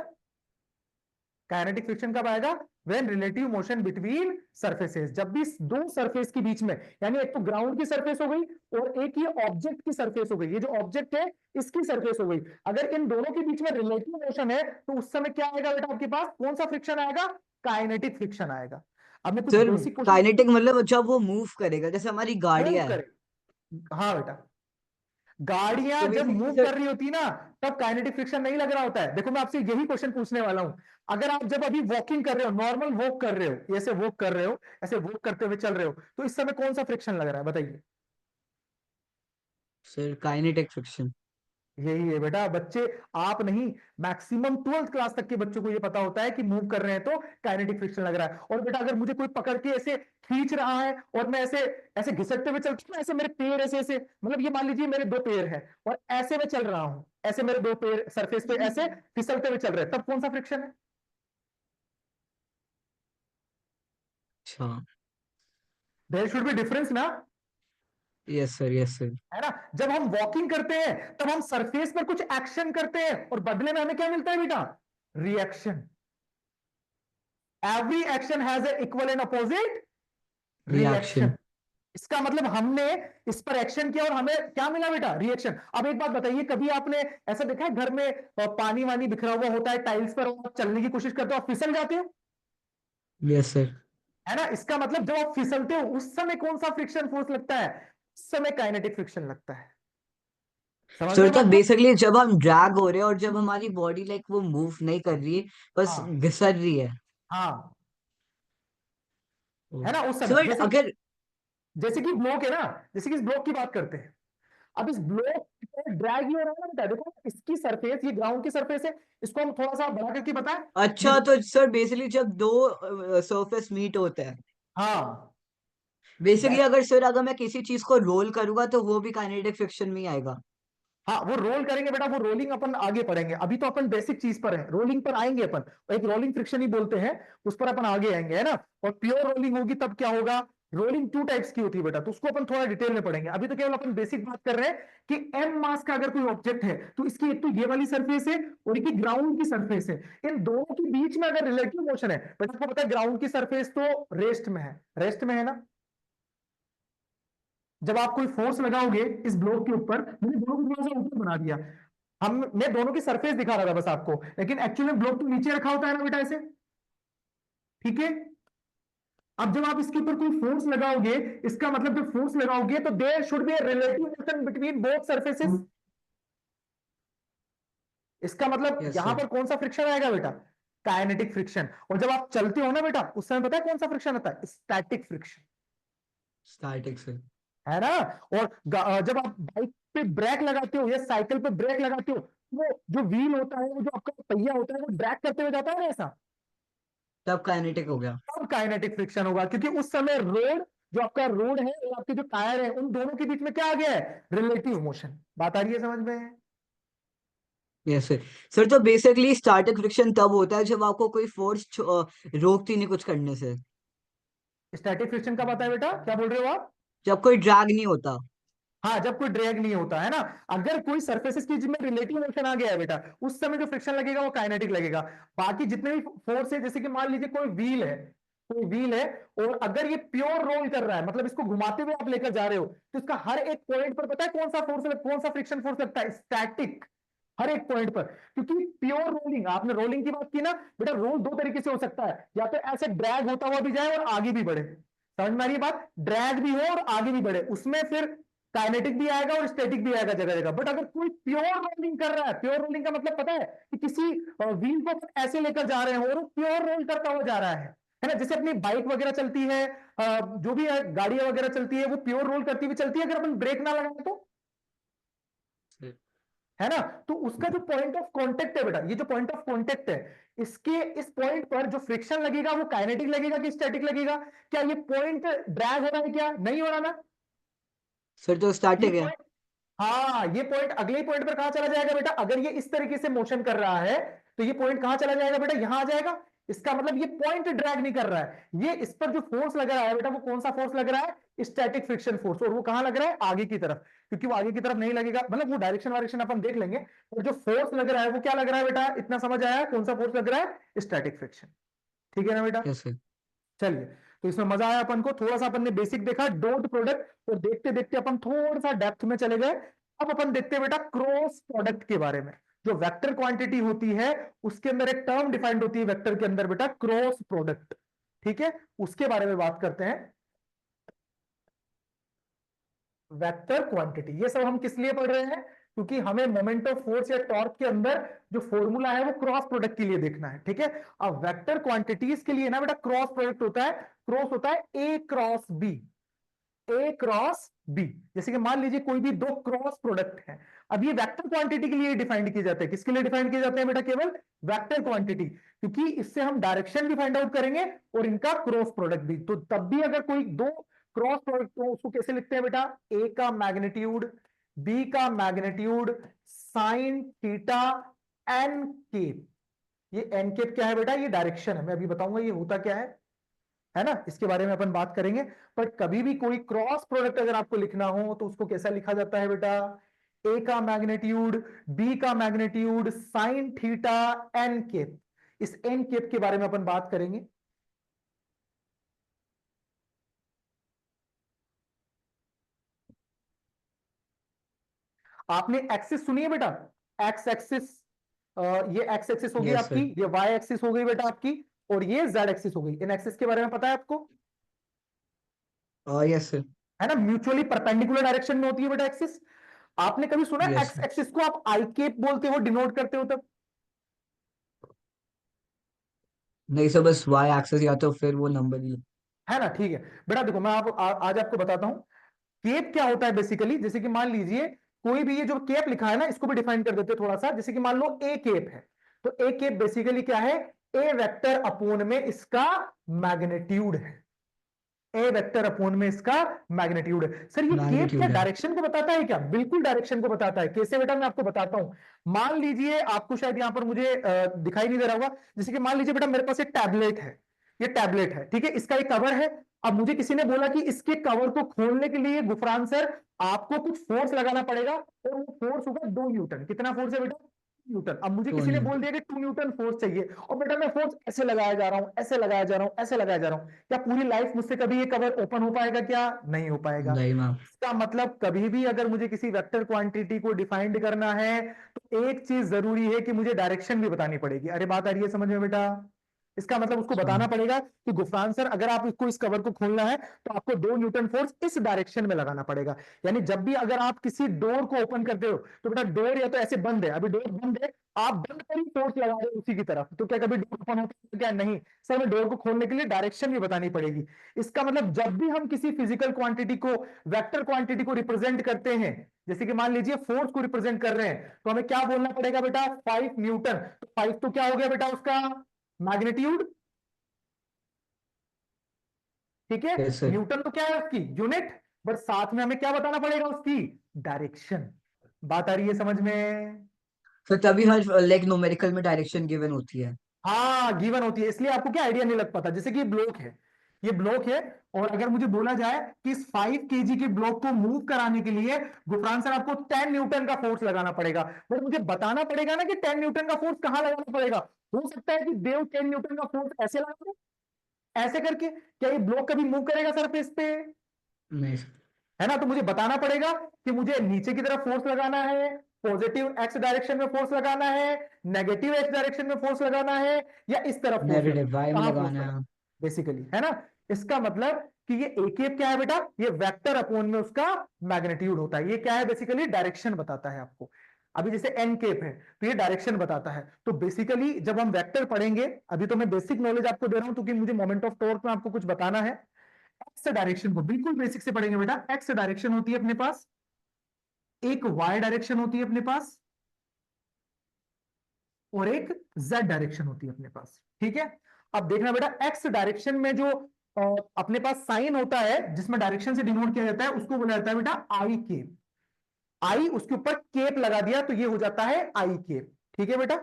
काइनेटिक फ्रिक्शन कब आएगा, when relative motion between surfaces, जब भी दो सरफेस के बीच में, यानी एक तो ग्राउंड की सरफेस हो गई और एक ये ऑब्जेक्ट की सरफेस हो गई, ये जो ऑब्जेक्ट है इसकी सरफेस हो गई, अगर इन दोनों के बीच में रिलेटिव मोशन है तो उस समय क्या आएगा बेटा आपके पास, कौन सा फ्रिक्शन आएगा, काइनेटिक फ्रिक्शन आएगा। अब मैं कुछ सर बेसिक क्वेश्चन काइनेटिक मतलब जब वो मूव करेगा, जैसे हमारी मूव गाड़ियां है। करे, हाँ बेटा, गाड़ियां तो जब बेसिकली मूव सर। कर रही होती ना, तब काइनेटिक फ्रिक्शन नहीं लग रहा होता है। देखो मैं आपसे यही क्वेश्चन पूछने वाला हूं, अगर आप जब अभी वॉकिंग कर रहे हो, नॉर्मल वॉक कर रहे हो, ऐसे वॉक कर रहे हो, ऐसे वॉक करते हुए चल रहे हो, तो इस समय कौन सा फ्रिक्शन लग रहा है बताइए। Sir kinetic friction. यही है बेटा बच्चे, आप नहीं, मैक्सिमम 12th क्लास तक के बच्चों को ये पता होता है कि मूव कर रहे हैं तो काइनेटिक फ्रिक्शन लग रहा है। और बेटा अगर मुझे कोई पकड़ के ऐसे खींच रहा है और मैं ऐसे ऐसे घिसटते हुए चलता हूं, ऐसे मेरे पैर ऐसे ऐसे, मतलब ये मान लीजिए मेरे दो पैर हैं और ऐसे मैं चल रहा हूं, ऐसे मेरे दो पैर सरफेस पे ऐसे फिसलते हुए चल रहे हैं, तब कौन सा फ्रिक्शन है, अच्छा, देयर शुड बी डिफरेंस ना, यस सर, यस सर। है ना। जब हम वॉकिंग करते हैं तब हम सरफेस पर कुछ एक्शन करते हैं और बदले में हमें क्या मिलता है बेटा, reaction. Every action has a equal and opposite reaction. Reaction. इसका मतलब हमने इस पर एक्शन किया और हमें क्या मिला बेटा, रिएक्शन। अब एक बात बताइए, कभी आपने ऐसा देखा है घर में पानी वानी बिखरा हुआ होता है टाइल्स पर, और आप चलने की कोशिश करते हो, आप फिसल जाते हो, यस सर। है ना। इसका मतलब जब आप फिसलते हो उस समय कौन सा फ्रिक्शन फोर्स लगता है, उस समय काइनेटिक फ्रिक्शन लगता है। समझ रहे सर हैं तो बात को। बेसिकली जब हम ड्रैग हो रहे हैं और जब हमारी बॉडी लाइक वो मूव नहीं कर रही है, बस हाँ घिसर रही है। हाँ, है ना, उस समय सर जैसे अगर, जैसे कि ब्लॉक है ना, जैसे कि इस ब्लॉक की बात करते हैं। अब इस ब्लॉक ड्रैग ही हो रहा है ना बेटा, देखो इसकी सरफेस, ये ग्राउंड की सरफेस है, इसको हम थोड़ा सा बड़ा करके बताएं। ये अच्छा तो सर बेसिकली जब दो सरफेस मीट होते हैं, हाँ, बेसिकली अगर सर अगर मैं किसी चीज को रोल करूंगा तो वो भी काइनेटिक फ्रिक्शन में ही आएगा। हाँ वो रोल करेंगे बेटा, वो रोलिंग अपन आगे पढ़ेंगे, अभी तो अपन बेसिक चीज पर है, रोलिंग पर आएंगे अपन, एक रोलिंग फ्रिक्शन ही बोलते हैं, उस पर अपन आगे आएंगे, है ना। और प्योर रोलिंग होगी तब क्या होगा, रोलिंग टू टाइप्स की होती है बेटा, तो उसको अपन थोड़ा डिटेल में पढ़ेंगे, अभी तो केवल अपन बेसिक बात कर रहे हैं कि एम मास का अगर कोई ऑब्जेक्ट है तो इसकी एक तो ये वाली सरफेस है और एक ग्राउंड की सरफेस है, इन दोनों के बीच में अगर रिलेटिव मोशन है, बेटा आपको पता है ग्राउंड की सरफेस तो रेस्ट में है, रेस्ट में है ना। जब आप कोई फोर्स लगाओगे इस ब्लॉक के ऊपर, मैंने दोनों को थोड़ा सा ऊपर बना दिया, हम मैं दोनों की सरफेस दिखा रहा था बस आपको, लेकिन एक्चुअली में ब्लॉक तो नीचे रखा होता है ना बेटा ऐसे, ठीक है। अब जब आप इसके ऊपर कोई फोर्स लगाओगे, इसका मतलब जब फोर्स लगाओगे तो there should be a relative motion between both surfaces. इसका मतलब यस यहां सर। पर कौन सा फ्रिक्शन आएगा बेटा, काइनेटिक फ्रिक्शन। और जब आप चलते हो ना बेटा उस समय पता है कौन सा फ्रिक्शन आता है, स्टैटिक फ्रिक्शन, स्टैटिक सर। है ना। और जब आप बाइक पे ब्रेक लगाते हो या साइकिल पे ब्रेक लगाते हो, वो जो व्हील होता है, वो जो आपका पहिया होता है, वो ड्रैग करते हुए जाता है ना ऐसा, तब काइनेटिक हो गया। तब काइनेटिक फ्रिक्शन होगा, क्योंकि उस समय रोड, जो आपका रोड है और आपके जो टायर है, उन दोनों के बीच में क्या आ गया है, रिलेटिव मोशन। बात आ रही है समझ में। Yes sir. सर तो बेसिकली स्टैटिक फ्रिक्शन तब होता है जब आपको कोई फोर्स रोकती नहीं कुछ करने से, स्टैटिक फ्रिक्शन का पता है बेटा, क्या बोल रहे हो आप। जब कोई ड्रैग नहीं होता। हाँ, जब कोई ड्रैग नहीं होता है ना, अगर कोई सरफेसेस की जिसमें रिलेटिव मोशन आ गया है बेटा, उस समय जो फ्रिक्शन लगेगा वो काइनेटिक लगेगा। बाकी जितने भी फोर्स है, जैसे कि मान लीजिए कोई व्हील है, कोई व्हील है, और अगर ये प्योर रोल कर रहा है, मतलब इसको घुमाते हुए आप लेकर जा रहे हो, तो इसका हर एक पॉइंट पर पता है कौन सा फोर्स, कौन सा फ्रिक्शन फोर्स लगता है, स्टैटिक, हर एक पॉइंट पर। क्योंकि प्योर रोलिंग, आपने रोलिंग की बात की ना बेटा, रोल दो तरीके से हो सकता है, या तो ऐसे ड्रैग होता हुआ भी जाए और आगे भी बढ़े, समझ में आ रही है बात, ड्रैग भी हो और आगे भी बढ़े, उसमें फिर काइनेटिक भी आएगा और स्टैटिक भी आएगा जगह जगह। बट अगर कोई प्योर रोलिंग कर रहा है, प्योर रोलिंग का मतलब पता है कि किसी व्हील को ऐसे लेकर जा रहे हो और वो प्योर रोल करता हुआ जा रहा है ना। जैसे अपनी बाइक वगैरह चलती है, जो भी है गाड़ियां वगैरह चलती है, वो प्योर रोल करती हुई चलती है, अगर अपन ब्रेक ना लगाए तो, है ना। तो उसका जो पॉइंट ऑफ कांटेक्ट है बेटा, ये जो पॉइंट ऑफ कांटेक्ट है, इसके इस पॉइंट पर जो फ्रिक्शन लगेगा वो काइनेटिक लगेगा कि स्टैटिक लगेगा। क्या ये पॉइंट ड्रैग हो रहा है, क्या नहीं हो रहा ना, सर तो ये स्टैटिक है। पॉइंट, हाँ ये पॉइंट अगले पॉइंट पर कहां चला जाएगा बेटा, अगर ये इस तरीके से मोशन कर रहा है तो ये पॉइंट कहां चला जाएगा बेटा, यहां आ जाएगा। इसका मतलब ये पॉइंट ड्रैग नहीं कर रहा है, ये इस पर जो फोर्स लग रहा है बेटा, वो कौन सा फोर्स लग रहा है, स्टैटिक फ्रिक्शन फोर्स, और वो कहां लग रहा है, आगे की तरफ, क्योंकि वो आगे की तरफ नहीं लगेगा, मतलब वो डायरेक्शन वायरेक्शन अपन देख लेंगे, और जो फोर्स लग रहा है वो क्या लग रहा है बेटा, इतना समझ आया कौन सा फोर्स लग रहा है, स्टैटिक फ्रिक्शन। ठीक है ना बेटा। Yes sir. चलिए, तो इसमें मजा आया अपन को, थोड़ा सा अपन ने बेसिक देखा, डॉट प्रोडक्ट, और देखते देखते अपन थोड़ा सा डेप्थ में चले गए। अब अपन देखते हैं बेटा क्रॉस प्रोडक्ट के बारे में। जो वेक्टर क्वांटिटी होती है उसके अंदर एक टर्म डिफाइंड होती है वेक्टर के अंदर बेटा, क्रॉस प्रोडक्ट। ठीक है, उसके बारे में बात करते हैं। वेक्टर क्वांटिटी, ये सब हम किस लिए पढ़ रहे हैं, क्योंकि हमें मोमेंट ऑफ फोर्स या टॉर्क के अंदर जो फॉर्मूला है वो क्रॉस प्रोडक्ट के लिए देखना है। ठीक है, अब वेक्टर क्वांटिटीज के लिए ना बेटा क्रॉस प्रोडक्ट होता है, क्रॉस होता है ए क्रॉस बी, ए क्रॉस बी। जैसे कि मान लीजिए कोई भी दो क्रॉस प्रोडक्ट है, अब ये वेक्टर क्वांटिटी के लिए डिफाइंड किए जाते हैं, किसके लिए डिफाइंड किए जाते हैं बेटा, केवल वेक्टर क्वांटिटी, क्योंकि इससे हम डायरेक्शन भी फाइंड आउट करेंगे और इनका क्रॉस प्रोडक्ट भी। तो तब भी अगर कोई दो क्रॉस प्रोडक्ट, तो उसको कैसे लिखते हैं बेटा, ए का मैग्नीट्यूड, बी का magnitude, sine theta N cap. ये एन केप क्या है बेटा, ये डायरेक्शन है, मैं अभी बताऊंगा ये होता क्या है। है ना, इसके बारे में अपन बात करेंगे। बट कभी भी कोई क्रॉस प्रोडक्ट अगर आपको लिखना हो तो उसको कैसा लिखा जाता है बेटा, ए का मैग्नीट्यूड बी का magnitude sine theta N cap. इस एन केप के बारे में अपन बात करेंगे। आपने एक्सिस सुनी है बेटा, एक्स एक्सिस, ये एक्स एक्सिस होगी यस आपकी, सर। ये वाई एक्सिस हो गई बेटा आपकी, और ये जेड एक्सिस हो गई। इन एक्सिस के बारे में पता है आपको, यस सर। है ना, म्यूचुअली परपेंडिकुलर डायरेक्शन में होती है बेटा एक्सिस। आपने कभी सुना यस एक्स सर। एक्सिस को आप आई केप बोलते हो, डिनोट करते हो तब? नहीं सर, बस वाई एक्सेस या तो फिर वो नंबर ही। है ना, ठीक है बेटा। देखो मैं आज आपको बताता हूं केप क्या होता है बेसिकली। जैसे कि मान लीजिए कोई भी, ये जो केप लिखा है ना, इसको भी डिफाइन कर देते हैं थोड़ा सा। जैसे कि मान लो ए केप है, तो ए केप बेसिकली क्या है, ए वेक्टर अपोन में इसका मैग्नीट्यूड है। ए वेक्टर अपोन में इसका मैग्नीट्यूड है। सर ये केप क्या मैग्नीट्यूड है। डायरेक्शन को बताता है क्या? बिल्कुल डायरेक्शन को बताता है। कैसे बेटा, मैं आपको बताता हूं। मान लीजिए आपको शायद यहां पर मुझे दिखाई नहीं दे रहा होगा। जैसे कि मान लीजिए बेटा मेरे पास एक टैबलेट है, ये टैबलेट है, ठीक है, इसका एक कवर है। अब मुझे किसी ने बोला कि इसके कवर को खोलने के लिए गुफरान सर आपको कुछ फोर्स लगाना पड़ेगा, और वो फोर्स होगा 2 न्यूटन। कितना फोर्स है बेटा? न्यूटन। अब मुझे तो किसी ने नहीं। बोल दिया कि 2 न्यूटन फोर्स चाहिए, और बेटा मैं फोर्स ऐसे लगाया जा रहा हूं, ऐसे लगाया जा रहा हूं, ऐसे लगाया जा रहा हूं। क्या पूरी लाइफ मुझसे कभी ये कवर ओपन हो पाएगा? क्या नहीं हो पाएगा। नहीं मैम। इसका मतलब कभी भी अगर मुझे किसी वेक्टर क्वांटिटी को डिफाइंड करना है तो एक चीज जरूरी है कि मुझे डायरेक्शन भी बतानी पड़ेगी। अरे बात आ रही है समझ में बेटा? इसका मतलब उसको बताना पड़ेगा कि गुफरान सर अगर आप इसको, इस कवर को खोलना है तो आपको 2 न्यूटन फोर्स इस डायरेक्शन में लगाना पड़ेगा। यानी जब भी अगर आप किसी डोर को ओपन करते हो तो बेटा डोर या तो ऐसे बंद है, अभी डोर बंद है, आप बंद पर ही फोर्स लगा रहे हो उसी की तरफ, तो क्या कभी डोर ओपन होता है? क्या नहीं। सर मैं डोर को खोलने के लिए डायरेक्शन भी बतानी पड़ेगी। इसका मतलब जब भी हम किसी फिजिकल क्वांटिटी को, वेक्टर क्वांटिटी को रिप्रेजेंट करते हैं, जैसे कि मान लीजिए फोर्स को रिप्रेजेंट कर रहे हैं, तो हमें क्या बोलना पड़ेगा बेटा? 5 न्यूटन। तो 5 तो क्या हो गया बेटा उसका मैग्नीट्यूड, ठीक है। Yes sir. न्यूटन तो क्या है उसकी यूनिट, बट साथ में हमें क्या बताना पड़ेगा? उसकी डायरेक्शन। बात आ रही है समझ में? सर तभी हर लाइक न्यूमेरिकल में डायरेक्शन गिवन होती है। हाँ गिवन होती है, इसलिए आपको क्या आइडिया नहीं लग पाता। जैसे कि ये ब्लॉक है, ये ब्लॉक है, और अगर मुझे बोला जाए कि इस 5 kg के ब्लॉक को मूव कराने के लिए गुफरान सर आपको 10 न्यूटन का फोर्स लगाना पड़ेगा, बट मुझे बताना पड़ेगा ना कि 10 न्यूटन का फोर्स कहां लगाना पड़ेगा। हो सकता है कि देव 10 न्यूटन का फोर्स ऐसे लगा दे, ऐसे करके, क्या ये ब्लॉक कभी मूव करेगा सरफेस पे? नहीं सर। है ना, तो मुझे बताना पड़ेगा कि मुझे नीचे की तरफ फोर्स लगाना है, पॉजिटिव एक्स डायरेक्शन में फोर्स लगाना है, नेगेटिव एक्स डायरेक्शन में फोर्स लगाना है, या इस तरफ फोर्स लगाना नेगेटिव है, वाई में कहां फोर्स लगाना लगाना है। बेसिकली, है ना। इसका मतलब कि ये ए केप क्या है बेटा? ये वेक्टर अपोन में उसका मैग्नीट्यूड होता है। ये क्या है बेसिकली? डायरेक्शन बताता है आपको। अभी जैसे एन केप है तो ये डायरेक्शन बताता है। तो बेसिकली जब हम वेक्टर पढ़ेंगे, अभी तो मैं बेसिक नॉलेज आपको दे रहा हूं क्योंकि मुझे मोमेंट ऑफ टॉर्क में आपको कुछ बताना है। एक्स डायरेक्शन को बिल्कुल बेसिक से पढ़ेंगे बेटा। एक्स डायरेक्शन होती है अपने पास, एक वाई डायरेक्शन होती है अपने पास, और एक जेड डायरेक्शन होती है अपने पास, ठीक है। अब देखना बेटा, एक्स डायरेक्शन में जो अपने पास साइन होता है जिसमें डायरेक्शन से डिनोट किया जाता है, उसको बोला जाता है बेटा आई केप। आई, उसके ऊपर केप लगा दिया तो ये हो जाता है आई केप, ठीक है बेटा,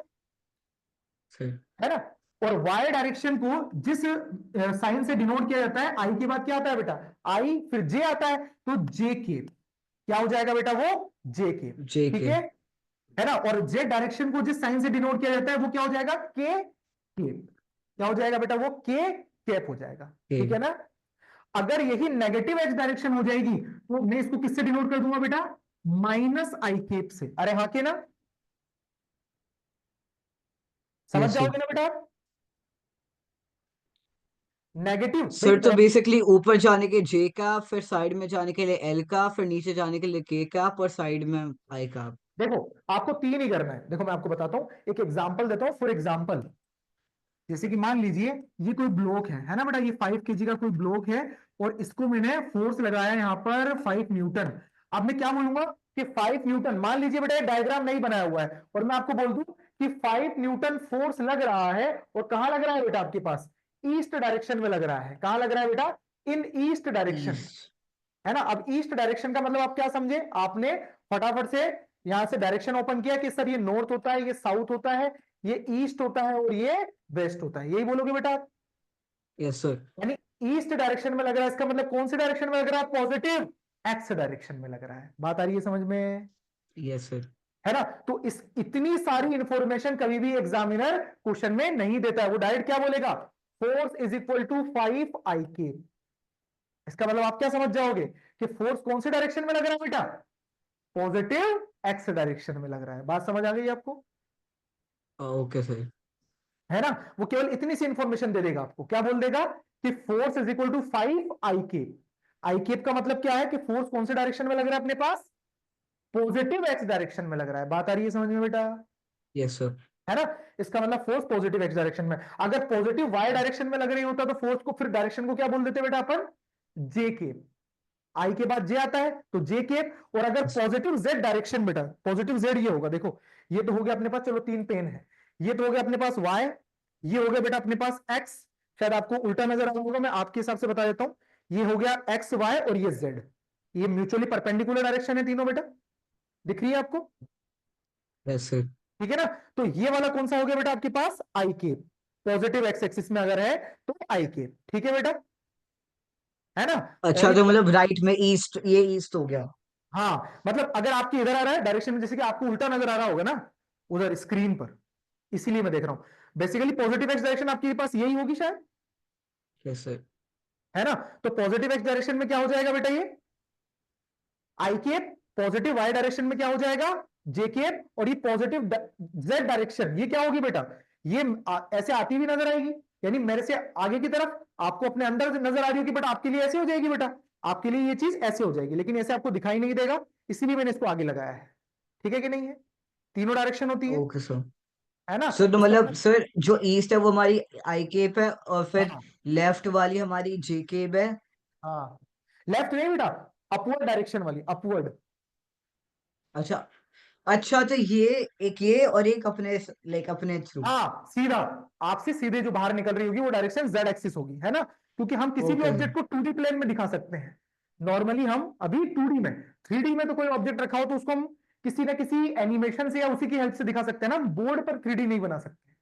सर। है ना। और वाई डायरेक्शन को जिस साइन से डिनोट किया जाता है, आई के बाद क्या आता है बेटा? आई, फिर जे आता है, तो जे केप। क्या हो जाएगा बेटा? वो जे केप, जे ठीक के। है ना। और जे डायरेक्शन को जिस साइन से डिनोट किया जाता है वो क्या हो जाएगा? के केप। क्या हो जाएगा बेटा? वो के केप हो जाएगा, के। ठीक है ना। अगर यही नेगेटिव एक्स डायरेक्शन हो जाएगी तो मैं इसको किससे डिनोट कर दूंगा बेटा? माइनस आई केप से। अरे हाँ के ना, समझ यस सर। जाओगे ना बेटा आप? नेगेटिव सर तो भाई, बेसिकली ऊपर जाने के जे कैप, फिर साइड में जाने के लिए एल कैप, फिर नीचे जाने के लिए के कैप, और साइड में आई कैप। देखो आपको 3 ही करना है। देखो मैं आपको बताता हूं, एक एग्जांपल देता हूं। फॉर एग्जांपल, जैसे कि मान लीजिए ये कोई ब्लॉक है ना बेटा, ये 5 kg का कोई ब्लॉक है, और इसको मैंने फोर्स लगाया यहाँ पर 5 न्यूटन। अब मैं क्या बोलूंगा कि 5 न्यूटन, मान लीजिए बेटा डायग्राम नहीं बनाया हुआ है, और मैं आपको बोल दूं कि 5 न्यूटन फोर्स लग रहा है, और कहां लग रहा है बेटा? आपके पास ईस्ट डायरेक्शन में लग रहा है। कहां लग रहा है बेटा? इन ईस्ट डायरेक्शन, ईस्ट। है ना। अब ईस्ट डायरेक्शन का मतलब आप क्या समझे? आपने फटाफट से यहां से डायरेक्शन ओपन किया कि सर ये नॉर्थ होता है, ये साउथ होता है, ये ईस्ट होता है, और ये वेस्ट होता है, यही बोलोगे बेटा आप? Yes sir. यानी ईस्ट डायरेक्शन में लग रहा है, इसका मतलब कौन सी डायरेक्शन में लग रहा है? पॉजिटिव एक्स डायरेक्शन में लग रहा है। बात आ रही है समझ में? Yes sir. है ना? तो इस इतनी सारी इंफॉर्मेशन कभी भी एग्जामिनर क्वेश्चन में नहीं देता है। वो डायरेक्ट क्या बोलेगा? Force is equal to 5 IK। इसका मतलब आप क्या समझ जाओगे कि फोर्स कौन सी डायरेक्शन में लग रहा है बेटा? पॉजिटिव एक्स डायरेक्शन में लग रहा है। बात समझ आ गई आपको? Okay sir. है ना? वो केवल इतनी सी इंफॉर्मेशन दे देगा आपको। क्या बोल देगा? कि force is equal to 5 IK। IK का मतलब क्या है? कि फोर्स कौन से डायरेक्शन में लग रहा है अपने पास? पॉजिटिव एक्स डायरेक्शन में लग रहा है। बात आ रही है समझ में बेटा? Yes sir. है ना? इसका मतलब फोर्स पॉजिटिव एक्स डायरेक्शन में। अगर पॉजिटिव वाई डायरेक्शन में लग रही होता तो फोर्स को फिर डायरेक्शन को क्या बोल देते बेटा अपन? जे के। आई के बाद जे आता है तो जे के। और अगर पॉजिटिव जेड डायरेक्शन, बेटा पॉजिटिव जेड ये होगा, देखो ये तो हो गया अपने पास, चलो 3 पेन है। ये तो हो गया अपने पास वाई, ये हो गया बेटा अपने पास एक्स। शायद आपको उल्टा नजर आ रहा होगा, मैं आपके हिसाब से बता देता हूं। ये हो गया एक्स वाई और ये जेड। ये म्यूचुअली परपेंडिकुलर डायरेक्शन है तीनों बेटा। दिख रही है आपको? Yes sir. ठीक है ना? तो ये वाला कौन सा हो गया बेटा आपके पास? आई के। पॉजिटिव एक्स एक्सिस में अगर है तो आई के। ठीक है बेटा? है ना? और अच्छा ये तो मतलब राइट में ईस्ट, ये ईस्ट हो गया। हाँ, मतलब अगर आपके इधर आ रहा है डायरेक्शन में, जैसे कि आपको उल्टा नजर आ रहा होगा ना उधर स्क्रीन पर, इसीलिए मैं देख रहा हूं। बेसिकली पॉजिटिव एक्स डायरेक्शन आपके पास यही होगी शायद। Yes sir. है ना? तो पॉजिटिव एक्स डायरेक्शन में क्या हो जाएगा बेटा? ये I cap. Positive Y direction में क्या हो जाएगा? J cap. और ये पॉजिटिव जेड डायरेक्शन ये क्या होगी बेटा? ये ऐसे आती हुई नजर आएगी, यानी मेरे से आगे की तरफ आपको अपने अंदर नजर आ रही होगी, बट आपके लिए ऐसे हो जाएगी बेटा। आपके लिए ये चीज ऐसे हो जाएगी, लेकिन ऐसे आपको दिखाई नहीं देगा, इसीलिए मैंने इसको आगे लगाया है। ठीक है कि नहीं है? तीनों डायरेक्शन होती ओके सर। है ना? सर तो इसका मतलब सर जो ईस्ट है वो हमारी आई केप है, और फिर हाँ लेफ्ट वाली हमारी जे केप है। हाँ, लेफ्ट नहीं बेटा, अपवर्ड डायरेक्शन वाली, अपवर्ड। अच्छा। अच्छा तो ये और एक अपने लाइक अपने थ्रू। हाँ सीधा, आपसे सीधे जो बाहर निकल रही होगी वो डायरेक्शन जेड एक्सिस होगी। है ना? क्योंकि हम किसी भी ओके सर। ऑब्जेक्ट को 2D प्लेन में दिखा सकते हैं। नॉर्मली हम अभी 2D में, 3D में तो कोई ऑब्जेक्ट रखा हो तो उसको हम किसी ना किसी एनिमेशन से या उसी की हेल्प से दिखा सकते हैं ना। बोर्ड पर 3D नहीं बना सकते।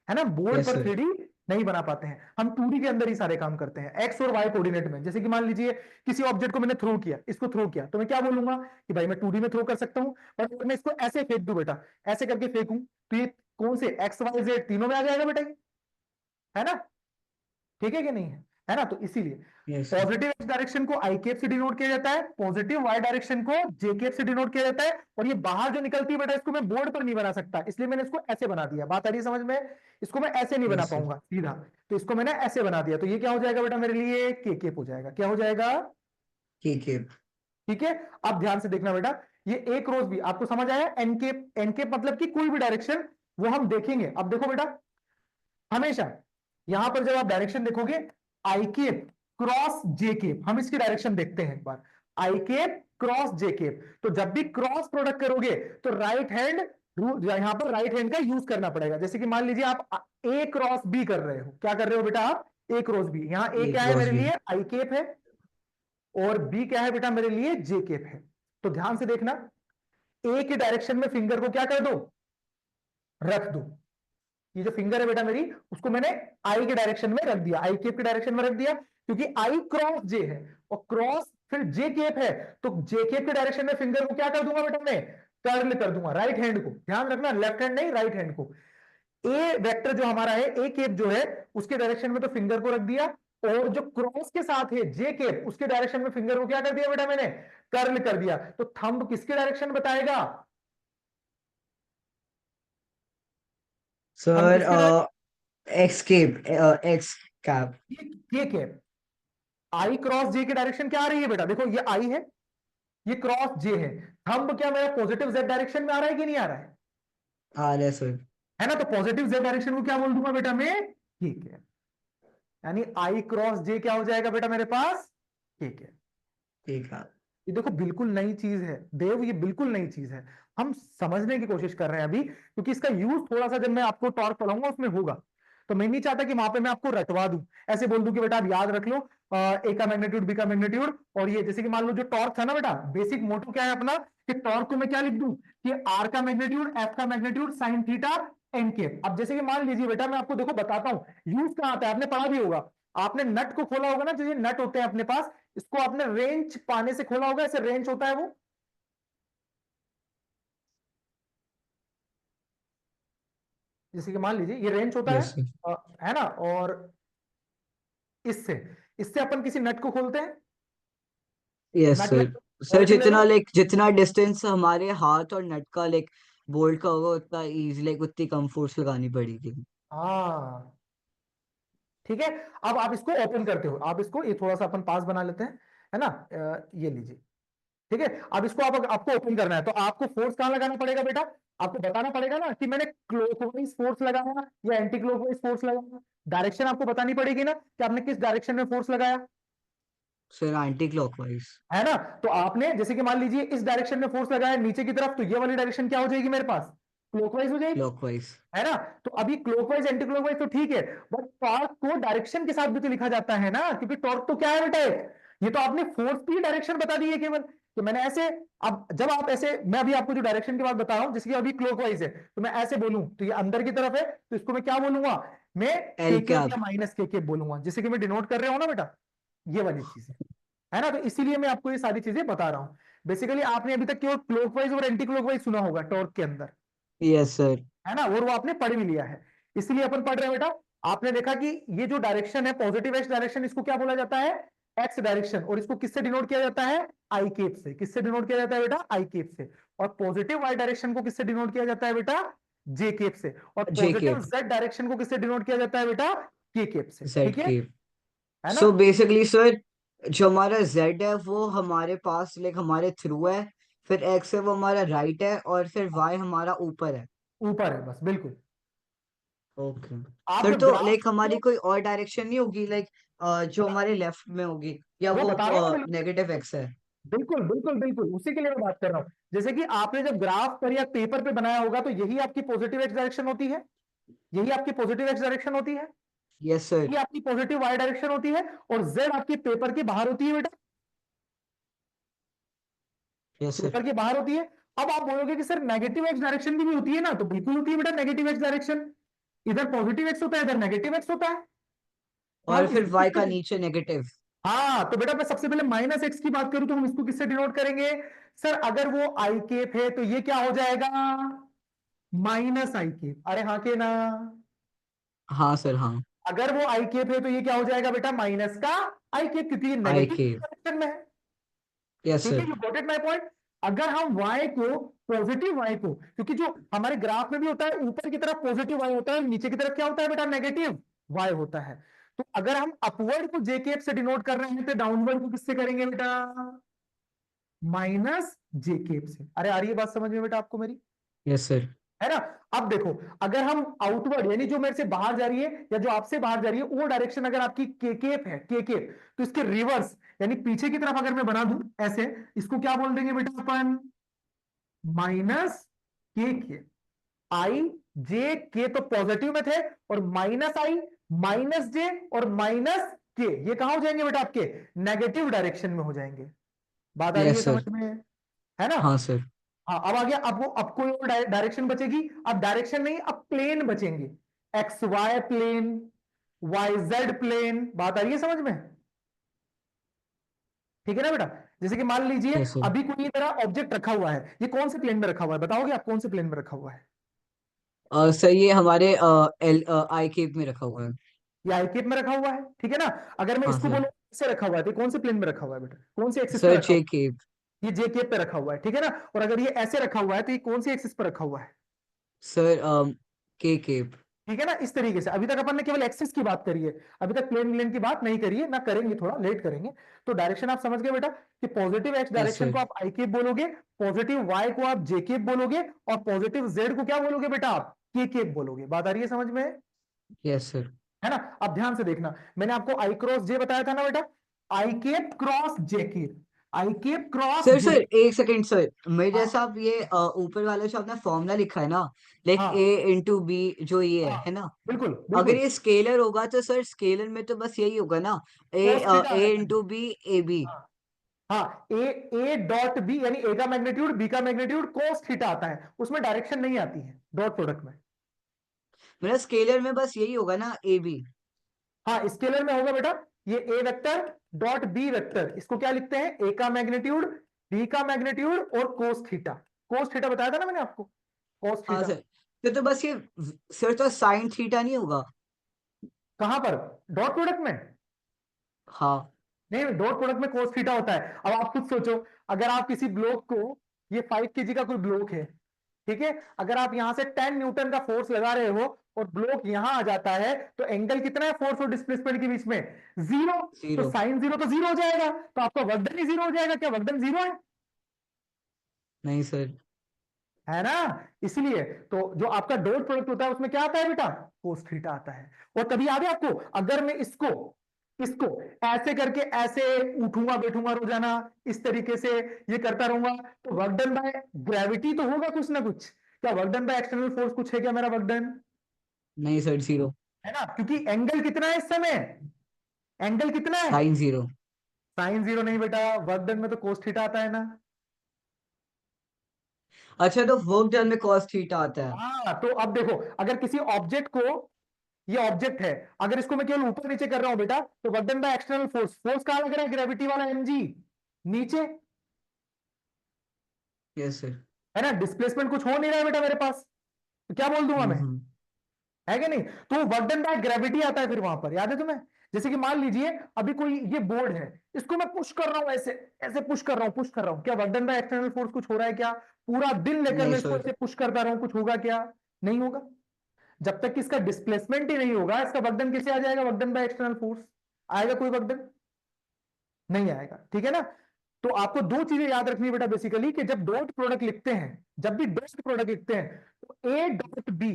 है ना? बोर्ड यस पर सर। 3D नहीं बना पाते हैं हम। 2D के अंदर ही सारे काम करते हैं, एक्स और वाई कोऑर्डिनेट में। जैसे कि मान लीजिए किसी ऑब्जेक्ट को मैंने थ्रो किया, इसको थ्रो किया, तो मैं क्या बोलूंगा कि भाई मैं 2D में थ्रो कर सकता हूं। बट अगर मैं इसको ऐसे फेंक दूं बेटा, ऐसे करके फेंकूं, तो ये कौन से एक्स वाई जेड तीनों में आ जाएगा बेटा ये। है ना? ठीक है कि नहीं है? है ना? तो इसीलिए yes sir. Positive x direction को आई केप से डिनोट किया जाता है, पॉजिटिव वाई डायरेक्शन को जे केप से डिनोट किया जाता है। और ये बाहर जो निकलती है बेटा, इसको मैं बोर्ड पर नहीं बना सकता, इसलिए मैंने इसको ऐसे बना दिया। बात आ रही है समझ में? इसको मैं ऐसे नहीं बना यस सर। पाऊंगा सीधा, तो इसको मैंने ऐसे बना दिया। तो ये क्या हो जाएगा बेटा मेरे लिए? के केप हो जाएगा। क्या हो जाएगा? के केप। ठीक है? अब ध्यान से देखना बेटा, ये एक रोज भी आपको समझ आया? एनकेप, एनकेप मतलब कि कोई भी डायरेक्शन, वो हम देखेंगे। अब देखो बेटा, हमेशा यहां पर जब आप डायरेक्शन देखोगे, आई केप क्रॉस जे केप, हम इसकी डायरेक्शन देखते हैं एक बार। आई केप क्रॉस जे केप, तो जब भी क्रॉस प्रोडक्ट करोगे तो राइट हैंड, यहां पर राइट हैंड का यूज करना पड़ेगा। जैसे कि मान लीजिए आप ए क्रॉस बी कर रहे हो, क्या कर रहे हो बेटा आप? ए क्रॉस बी। यहां ए ए क्या है क्रॉस मेरे बी। लिए? आई केप है, और बी क्या है बेटा मेरे लिए? जे केप है। तो ध्यान से देखना, ए के डायरेक्शन में फिंगर को क्या कर दो? रख दो। ये जो फिंगर है बेटा मेरी, उसको मैंने आई के डायरेक्शन में रख दिया, आई केप के डायरेक्शन में रख दिया, क्योंकि आई क्रॉस जे है और क्रॉस फिर जे केप है। तो जे केप के डायरेक्शन में फिंगर को क्या कर दूंगा बेटा मैं? कर्ल कर दूंगा, राइट हैंड को। ध्यान रखना, लेफ्ट हैंड नहीं, राइट हैंड को। ए वेक्टर जो हमारा है, ए केप जो है, उसके डायरेक्शन में तो फिंगर को रख दिया, और जो क्रॉस के साथ है जे केप, उसके डायरेक्शन में फिंगर को क्या कर दिया बेटा मैंने? कर्ल कर दिया। तो थंब किसके डायरेक्शन बताएगा? थंब सर किसके direction? X cap, X cap. K cap. I cross J की डायरेक्शन क्या आ रही है बेटा? देखो ये आई है, ये क्रॉस जे है। थंब क्या मेरा पॉजिटिव जेड डायरेक्शन में आ रहा है कि नहीं आ रहा है? आ रहा है सर। है ना? तो पॉजिटिव जेड डायरेक्शन को क्या बोल दूंगा बेटा मैं? ठीक है। यानी आई क्रॉस जे क्या हो जाएगा बेटा मेरे पास? ठीक है। ठीक है। ये देखो बिल्कुल नई चीज है देव, ये बिल्कुल नई चीज है। हम समझने की कोशिश कर रहे हैं अभी, क्योंकि इसका यूज थोड़ा सा जब मैं आपको टॉर्क पढ़ाऊंगा उसमें होगा। तो मैं नहीं चाहता कि वहां पे मैं आपको रटवा दूं, ऐसे बोल दूं कि बेटा आप याद रख लो ए का मैग्नीट्यूड, बी का मैग्नीट्यूड, और ये जैसे कि मान लो जो टॉर्क था ना बेटा, बेसिक मोटो क्या है अपना, कि टॉर्क को मैं क्या लिख दूं कि आर का मैग्नीट्यूड, एफ का मैग्नीट्यूड, साइन थीटा, एन के। अब जैसे कि मान लीजिए बेटा, मैं आपको देखो बताता हूं यूज कहां आता है, आपने पढ़ा भी होगा। आपने नट को खोला होगा ना, जो ये नट होते हैं अपने पास, इसको आपने रेंज पाने से खोला होगा, ऐसे रेंज होता है वो, जैसे कि मान लीजिए ये रेंच होता है, यस सर। है ना, और इससे इससे अपन किसी नट को खोलते हैं, यस नट में सर। सर बोल्ट ले लो। जितना लाइक जितना डिस्टेंस हमारे हाथ और नट का लाइक बोल्ट का होगा उतना इजी लाइक उतनी कम फोर्स लगानी पड़ेगी। हाँ ठीक है। अब आप इसको ओपन करते हो, आप इसको ये थोड़ा सा अपन पास बना लेते हैं, है ना, ये लीजिए, ठीक है। अब इसको आपको ओपन करना है, तो आपको फोर्स कहां लगाना पड़ेगा बेटा, आपको बताना पड़ेगा ना कि मैंने क्लॉकवाइज फोर्स लगाया या एंटी क्लॉकवाइज फोर्स लगाया, डायरेक्शन आपको बतानी पड़ेगी ना कि आपने किस डायरेक्शन में फोर्स लगाया, सर एंटी क्लॉकवाइज। है ना। तो आपने जैसे कि मान लीजिए इस डायरेक्शन में फोर्स लगाया नीचे की तरफ, तो ये वाली डायरेक्शन क्या हो जाएगी मेरे पास, क्लॉकवाइज हो जाएगी, क्लॉकवाइज। है ना। तो अभी क्लॉकवाइज एंटी क्लॉकवाइज तो ठीक है, बट टॉर्क को डायरेक्शन के साथ भी तो लिखा जाता है ना, क्योंकि टॉर्क तो क्या है बेटा एक, ये तो आपने फोर्स की डायरेक्शन बता दी है केवल, तो मैंने ऐसे, अब जब आप ऐसे, मैं अभी आपको जो डायरेक्शन की बात बता रहा हूं, जैसे कि अभी क्लॉकवाइज है, तो मैं ऐसे बोलूं तो ये अंदर की तरफ है, तो इसको मैं क्या बोलूंगा, मैं एल के कैप। या माइनस के बोलूंगा, जैसे कि मैं डिनोट कर रहा हूं ना बेटा, ये वाली चीज है ना। तो इसीलिए मैं आपको ये सारी चीजें बता रहा हूं। बेसिकली आपने अभी तक केवल क्लॉकवाइज और एंटी क्लॉकवाइज सुना होगा टॉर्क के अंदर, यस सर। है ना, और वो आपने पढ़ भी लिया है, इसलिए अपन पढ़ रहे हैं बेटा। आपने देखा कि ये जो डायरेक्शन है पॉजिटिव एक्स डायरेक्शन, इसको क्या बोला जाता है, एक्स डायरेक्शन, और इसको किससे डिनोट किया जाता है, आई केप से, किससे डिनोट किया जाता है बेटा, आई केप से। और पॉजिटिव वाई डायरेक्शन को किससे डिनोट किया जाता है बेटा, जे केप से। और जे पॉजिटिव केप। जेड डायरेक्शन को किससे डिनोट किया जाता है बेटा, के केप से, जेड ठीक केप। है ना। सो बेसिकली सर जो हमारा जेड है वो हमारे पास लाइक हमारे थ्रू है, फिर एक्स है वो हमारा राइट है, और फिर वाई हमारा ऊपर है। ऊपर है बस, बिल्कुल। ओके। आप सर जब तो ग्राफ, लाइक हमारी कोई और डायरेक्शन नहीं होगी लाइक जो हमारे लेफ्ट में होगी, या वो वो बता रहा हूँ ना, बिल्कुल नेगेटिव एक्स है? बिल्कुल बिल्कुल बिल्कुल, उसी के लिए मैं बात कर रहा हूँ। जैसे कि आपने जब ग्राफ पर या पेपर पे बनाया होगा, तो यही आपकी पॉजिटिव एक्स डायरेक्शन होती है, यही आपकी पॉजिटिव एक्स डायरेक्शन होती है, यस सर। ये आपकी पॉजिटिव वाई डायरेक्शन होती है, और जेड आपकी पेपर के बाहर होती है बेटा, यस सर। पेपर के बाहर होती है। अब आप बोलोगे कि सर नेगेटिव एक्स डायरेक्शन भी होती है ना, तो बिल्कुल होती है बेटा नेगेटिव एक्स डायरेक्शन, इधर पॉजिटिव एक्स होता है, इधर नेगेटिव एक्स होता है। तो और हम फिर इसको वाई का किससे, नीचे नेगेटिव। हाँ तो बेटा मैं सबसे पहले माइनस एक्स की बात करूं तो हम इसको किससे डिनोट करेंगे, सर अगर वो आई केप है तो ये क्या हो जाएगा, माइनस आई केप, अरे हाँ के ना, हाँ सर हाँ। अगर वो आई केप है तो ये क्या हो जाएगा बेटा, माइनस का आई केप, क्योंकि ये आई नेगेटिव के। डायरेक्शन में है, यस ठीक है, sir. You got it my point. अगर हम y को, पॉजिटिव y को, क्योंकि जो हमारे ग्राफ में भी होता है ऊपर की तरफ पॉजिटिव y होता है, नीचे की तरफ क्या होता है बेटा, नेगेटिव y होता है। तो अगर हम अपवर्ड को जे केप से डिनोट कर रहे हैं, तो डाउनवर्ड को किससे करेंगे बेटा, माइनस जे केप से। अरे आ रही है बात समझ में बेटा आपको मेरी, यस सर। है ना। अब देखो, अगर हम आउटवर्ड यानी जो मेरे से बाहर जा रही है या जो आपसे बाहर जा रही है, वो डायरेक्शन अगर आपकी के केप है, के केप, तो इसके रिवर्स यानी पीछे की तरफ अगर मैं बना दूं ऐसे, इसको क्या बोल देंगे बेटा अपन, माइनस के आई जे के, तो पॉजिटिव में थे, और माइनस आई, माइनस जे और माइनस के, ये कहां हो जाएंगे बेटा आपके, नेगेटिव डायरेक्शन में हो जाएंगे। बात आ रही है यस समझ सर। में, है ना। हाँ सर। हाँ अब आ गया, अब कोई और डायरेक्शन बचेगी, अब डायरेक्शन नहीं, अब प्लेन बचेंगे, X Y plane, Y Z plane, बात आ रही है समझ में, ठीक है ना बेटा। जैसे कि मान लीजिए यस सर। अभी कोई मेरा ऑब्जेक्ट रखा हुआ है, ये कौन से प्लेन में रखा हुआ है, बताओगे आप कौन से प्लेन में रखा हुआ है, सर ये हमारे एल आई केप में रखा हुआ है। ये आई केप में रखा हुआ है, ठीक है ना। अगर मैं हाँ इसको सर। बोलूं इससे रखा हुआ है, तो ये कौन से प्लेन में रखा हुआ है बेटा, कौन से एक्सिस पे सर रखा हुआ जे केप। है, ये जे केप पे रखा हुआ है, ठीक है ना। और अगर ये ऐसे रखा हुआ है, तो ये कौन सी एक्सिस पे रखा हुआ है, सर के केप। ठीक है ना। इस तरीके से अभी तक अपन ने केवल एक्सिस की बात करी है, अभी तक प्लेन प्लेन की बात नहीं करी है ना, करेंगे थोड़ा लेट करेंगे। तो डायरेक्शन आप समझ गए बेटा, कि positive x yes direction sir. को आप आई केप बोलोगे, पॉजिटिव वाई को आप जे केप बोलोगे, और पॉजिटिव जेड को क्या बोलोगे बेटा आप, के केप बोलोगे। बात आ रही है समझ में, यस सर। है ना। अब ध्यान से देखना, मैंने आपको आई क्रॉस जे बताया था ना बेटा, आई केप क्रॉस जे केप, आई केप क्रॉस सर जे, सर एक सेकंड सर, मेरे हाँ जैसा आप ये ऊपर वाला जो आपने फॉर्मूला लिखा है ना, लाइक हाँ ए इंटू बी, जो ये हाँ, है ना, बिल्कुल अगर बिल्कुल, ये स्केलर होगा तो सर स्केलर में तो बस यही होगा ना, ए कोस थीटा ए रहता है, इंटू बी ए बी। हाँ हाँ, ए डॉट बी यानी ए का मैग्नीट्यूड बी का मैग्नीट्यूड कोस थीटा आता है, उसमें डायरेक्शन नहीं आती है डॉट प्रोडक्ट में। मतलब स्केलर में बस यही होगा ना, ए बी। हाँ, स्केलर में होगा बेटा, ये ए वेक्टर डॉट बी वेक्टर, इसको क्या लिखते हैं, ए का मैग्नीट्यूड, बी का मैग्नीट्यूड और कोस थीटा। कोस थीटा बताया था ना मैंने आपको, कोस हाँ थीटा। सर, तो बस ये सर तो साइन थीटा नहीं होगा? कहां पर, डॉट प्रोडक्ट में? हाँ नहीं, डॉट प्रोडक्ट में कोस थीटा होता है। अब आप खुद सोचो, अगर आप किसी ब्लॉक को, ये 5 kg का कोई ब्लॉक है, ठीक है, अगर आप यहां से 10 न्यूटन का फोर्स लगा रहे हो और ब्लॉक यहां आ जाता है, तो एंगल कितना है फोर्स और डिस्प्लेसमेंट के बीच में, 0। तो 0। साइन 0 तो 0 हो जाएगा, तो आपका वर्क डन ही 0 हो जाएगा। क्या वर्क डन 0 है? नहीं सर। है ना? इसलिए तो जो आपका डॉट प्रोडक्ट होता है उसमें क्या आता है बेटा, कोस थीटा आता है। और तभी याद है आपको, अगर मैं इसको इसको ऐसे करके ऐसे उठूंगा बैठूंगा रोजाना, इस तरीके से ये करता रहूंगा, तो वर्क डन बाय ग्रेविटी तो होगा कुछ ना कुछ। क्या work done by external force कुछ है क्या मेरा वर्क डन? नहीं सर, 0। है ना, क्योंकि एंगल कितना है इस समय, एंगल कितना है, साइन 0। साइन 0 नहीं बेटा, वर्क डन में तो कोस थीटा आता है ना। अच्छा, तो वर्क डन में कॉस थीटा आता है। हाँ, तो अब देखो, अगर किसी ऑब्जेक्ट को, ये ऑब्जेक्ट है, अगर इसको मैं केवल ऊपर नीचे कर रहा हूं बेटा, तो work done by external force, force कहां लग रहा है, ग्रेविटी वाला mg नीचे, यस सर। है ना, डिस्प्लेसमेंट कुछ हो नहीं रहा है बेटा मेरे पास, तो क्या बोल दूंगा मैं, हम्म। है कि नहीं? तो वर्क डन बाय ग्रेविटी आता है फिर वहां पर, याद है तुम्हें? जैसे कि मान लीजिए अभी कोई ये बोर्ड है, इसको मैं पुश कर रहा हूं, ऐसे ऐसे पुश कर रहा हूं, पुश कर रहा हूं, क्या work done by external force कुछ हो रहा है क्या? पूरा दिन लेकर नहीं मैं इसको सर। ऐसे पुश करता रहूं, कुछ होगा क्या? नहीं होगा। जब तक कि इसका डिस्प्लेसमेंट ही नहीं होगा, इसका वर्क डन कैसे आ जाएगा, work done by external force आएगा कोई वर्क डन? नहीं आएगा, ठीक है ना? तो आपको दो चीजें याद रखनी है बेटा बेसिकली, कि जब डॉट प्रोडक्ट लिखते हैं, जब भी डॉट प्रोडक्ट लिखते हैं, तो ए डॉट बी,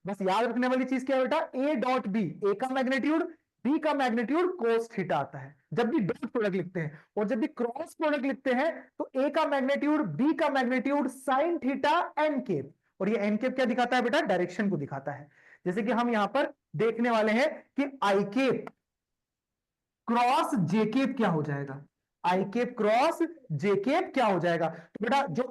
बस याद रखने वाली चीज क्या है बेटा, ए डॉट बी, ए का मैग्नीट्यूड, बी का मैग्नीट्यूड कोस थीटा आता है जब भी डॉट प्रोडक्ट लिखते हैं। और जब भी क्रॉस प्रोडक्ट लिखते हैं, तो ए का मैग्नीट्यूड, बी का magnitude, sine theta N cap. और ये एन केप क्या दिखाता है बेटा, डायरेक्शन को दिखाता है। जैसे कि हम यहां पर देखने वाले हैं कि आई केप क्रॉस जे केप क्या हो जाएगा, आई केप क्रॉस जे केप क्या हो जाएगा। तो बेटा जो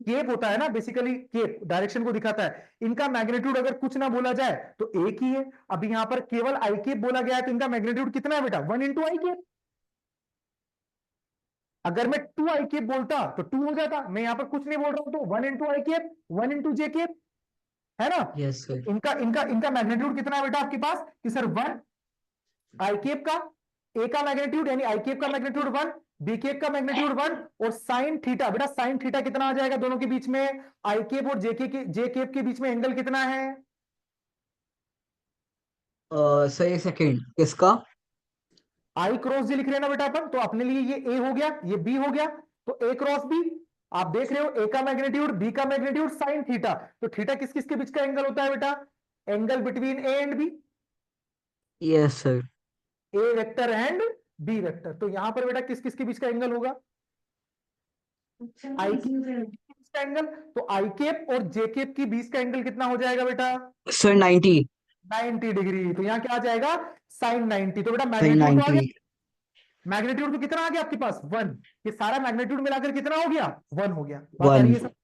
केप होता है ना, बेसिकली केप डायरेक्शन को दिखाता है, इनका मैग्नीट्यूड अगर कुछ ना बोला जाए तो एक ही है। अभी यहां पर केवल आई केप बोला गया है, तो इनका मैग्नीट्यूड कितना है बेटा, 1 × आई केप। अगर मैं 2 आई केप बोलता तो 2 हो जाता, मैं यहां पर कुछ नहीं बोल रहा हूं, तो 1 × आई केप, 1 × जे केप, है ना? यस तो सर। इनका इनका इनका मैग्नीट्यूड कितना है बेटा आपके पास, कि सर 1 आई केप का, ए का मैग्नीट्यूड यानी आई केप का मैग्नीट्यूड 1, बी केप का मैग्नीट्यूड 1, और साइन थीटा, बेटा साइन थीटा कितना आ जाएगा दोनों के बीच में, आई केप और जे केप के बीच में एंगल कितना है? सर एक सेकेंड, किसका? आई क्रॉस जे लिख रहे हैं ना बेटा अपन, तो अपने लिए ये ए हो गया, ये बी हो गया, तो ए क्रॉस बी, आप देख रहे हो ए का मैग्नीट्यूड, बी का मैग्नीट्यूड, साइन थीटा। तो थीटा किस किस के बीच का एंगल होता है बेटा, angle between A and B, yes sir. A vector and B vector. तो यहां पर बेटा किस किस के बीच का एंगल होगा, आई केप के बीच का एंगल। तो आई केप और जे केप के बीच का एंगल कितना हो जाएगा बेटा, सर 90। 90 डिग्री। तो यहां क्या आ जाएगा, साइन 90। तो बेटा सर मैग्नीट्यूड तो आ 90। गया, मैग्नीट्यूड तो कितना आ गया आपके पास, 1। ये सारा मैग्नीट्यूड मिलाकर कितना हो गया, 1 हो गया। बात आ रही 1। है सब,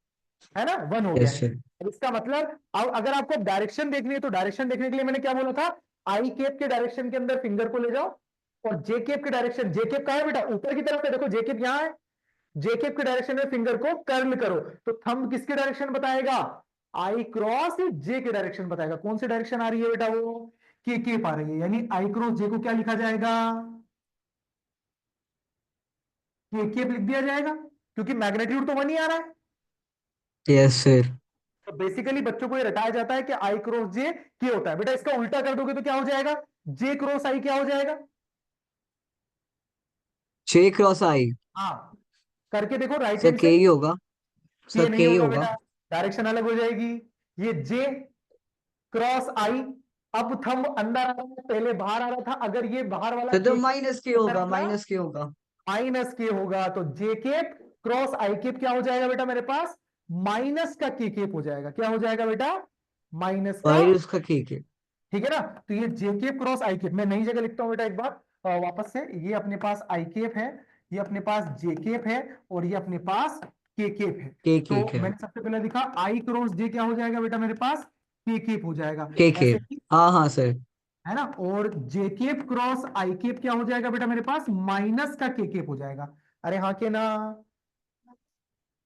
है ना, 1 हो गया यस है। सर। अब इसका मतलब, अब अगर आपको डायरेक्शन देखनी है, तो डायरेक्शन देखने के लिए मैंने क्या बोला था, आई केप के डायरेक्शन के अंदर फिंगर को ले जाओ, और जे केप के डायरेक्शन, जे केप कहां है बेटा, ऊपर की तरफ है, देखो जे केप यहां है, जेकेप के डायरेक्शन में फिंगर को कर्ल करो, तो थंब किसके डायरेक्शन बताएगा, आई क्रॉस जे के डायरेक्शन बताएगा। कौन सी डायरेक्शन आ रही है बेटा, वो के केप आ रही है, यानी आई क्रॉस जे को क्या लिखा जाएगा, के केप लिख दिया जाएगा, क्योंकि मैग्नीट्यूड तो 1 ही आ रहा है। Yes sir. तो बेसिकली बच्चों को ये रटाया जाता है कि आई क्रॉस जे के होता है। बेटा इसका उल्टा कर दोगे तो क्या हो जाएगा, जे क्रॉस आई क्या हो जाएगा, जे क्रॉस आई। हाँ, करके देखो राइट सर हैंड के से, ही होगा। के सर के नहीं ही होगा होगा। बेटा, डायरेक्शन अलग हो जाएगी। ये जे क्रॉस आई, अब थंब अंदर आ रहा है, पहले बाहर आ रहा था, अगर ये बाहर वाला सर तो के माइनस के अंदर होगा, निकला, माइनस के होगा। माइनस के होगा, तो जे केप क्रॉस आई केप क्या हो जाएगा बेटा मेरे पास, माइनस का के केप हो जाएगा। क्या हो जाएगा बेटा, माइनस का, माइनस का के। ठीक है ना? तो ये जे केप क्रॉस आई केप, मैं नई जगह लिखता हूं बेटा एक बार, वापस से, ये अपने पास आई केप है, ये अपने पास जे केप है, और ये अपने पास के केप है। के तो है। मैंने सबसे पहले लिखा आई क्रॉस जे क्या हो जाएगा बेटा मेरे पास, के केप हो जाएगा। के। ऐसे ही हाँ हाँ सर। है ना, और जे केप क्रॉस आई केप क्या हो जाएगा बेटा मेरे पास, माइनस का के केप हो जाएगा। अरे हाँ के ना।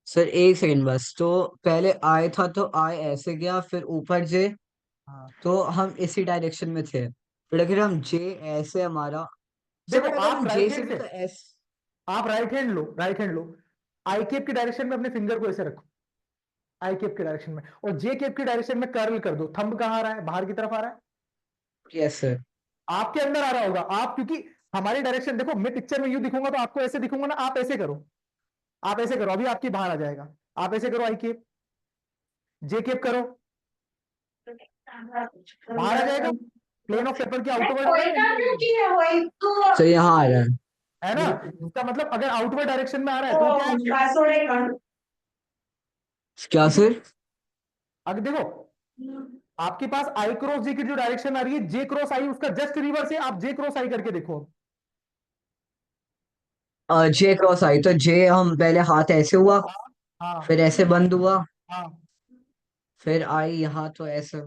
सर एक सेकंड बस, तो पहले आई था तो आई ऐसे गया, फिर ऊपर जे, हाँ तो हम इसी डायरेक्शन में थे। फिर अगर हम जे ऐसे हमारा, सर देखो बट अगर आप हम जे राइट से हैंड भी से, तो एस। आप राइट हैंड लो, राइट हैंड लो, आई केप की डायरेक्शन में अपने फिंगर को ऐसे रखो, आई केप की डायरेक्शन में, और जे केप की डायरेक्शन में कर्ल कर दो। थंब कहाँ आ रहा है, बाहर की तरफ आ रहा है, यस सर। आपके अंदर आ रहा होगा। आप क्योंकि हमारी डायरेक्शन देखो, मैं पिक्चर में यू दिखूंगा तो आपको ऐसे दिखूंगा ना, आप ऐसे करो, आप ऐसे करो, अभी आपकी बाहर आ जाएगा। आप ऐसे करो, आई केप, जे केप करो, बाहर आ जाएगा। प्लेन ऑफ पेपर के आउटवर्ड आ रहा है, इनवर्ड आ सर यहाँ आ रहा है। रहा है ना। इसका मतलब अगर आउटवर्ड डायरेक्शन में आ रहा है तो क्या है, क्या ठीक है। सर? अगर देखो आपके पास आई क्रॉस जे की जो डायरेक्शन आ रही है, जे क्रॉस आई उसका जस्ट रिवर्स है, आप जे क्रॉस आई करके देखो। जे क्रॉस आई तो जे, हम पहले हाथ ऐसे हुआ, हाँ हाँ फिर ऐसे बंद हुआ, हाँ। फिर आई यहाँ तो ऐसे।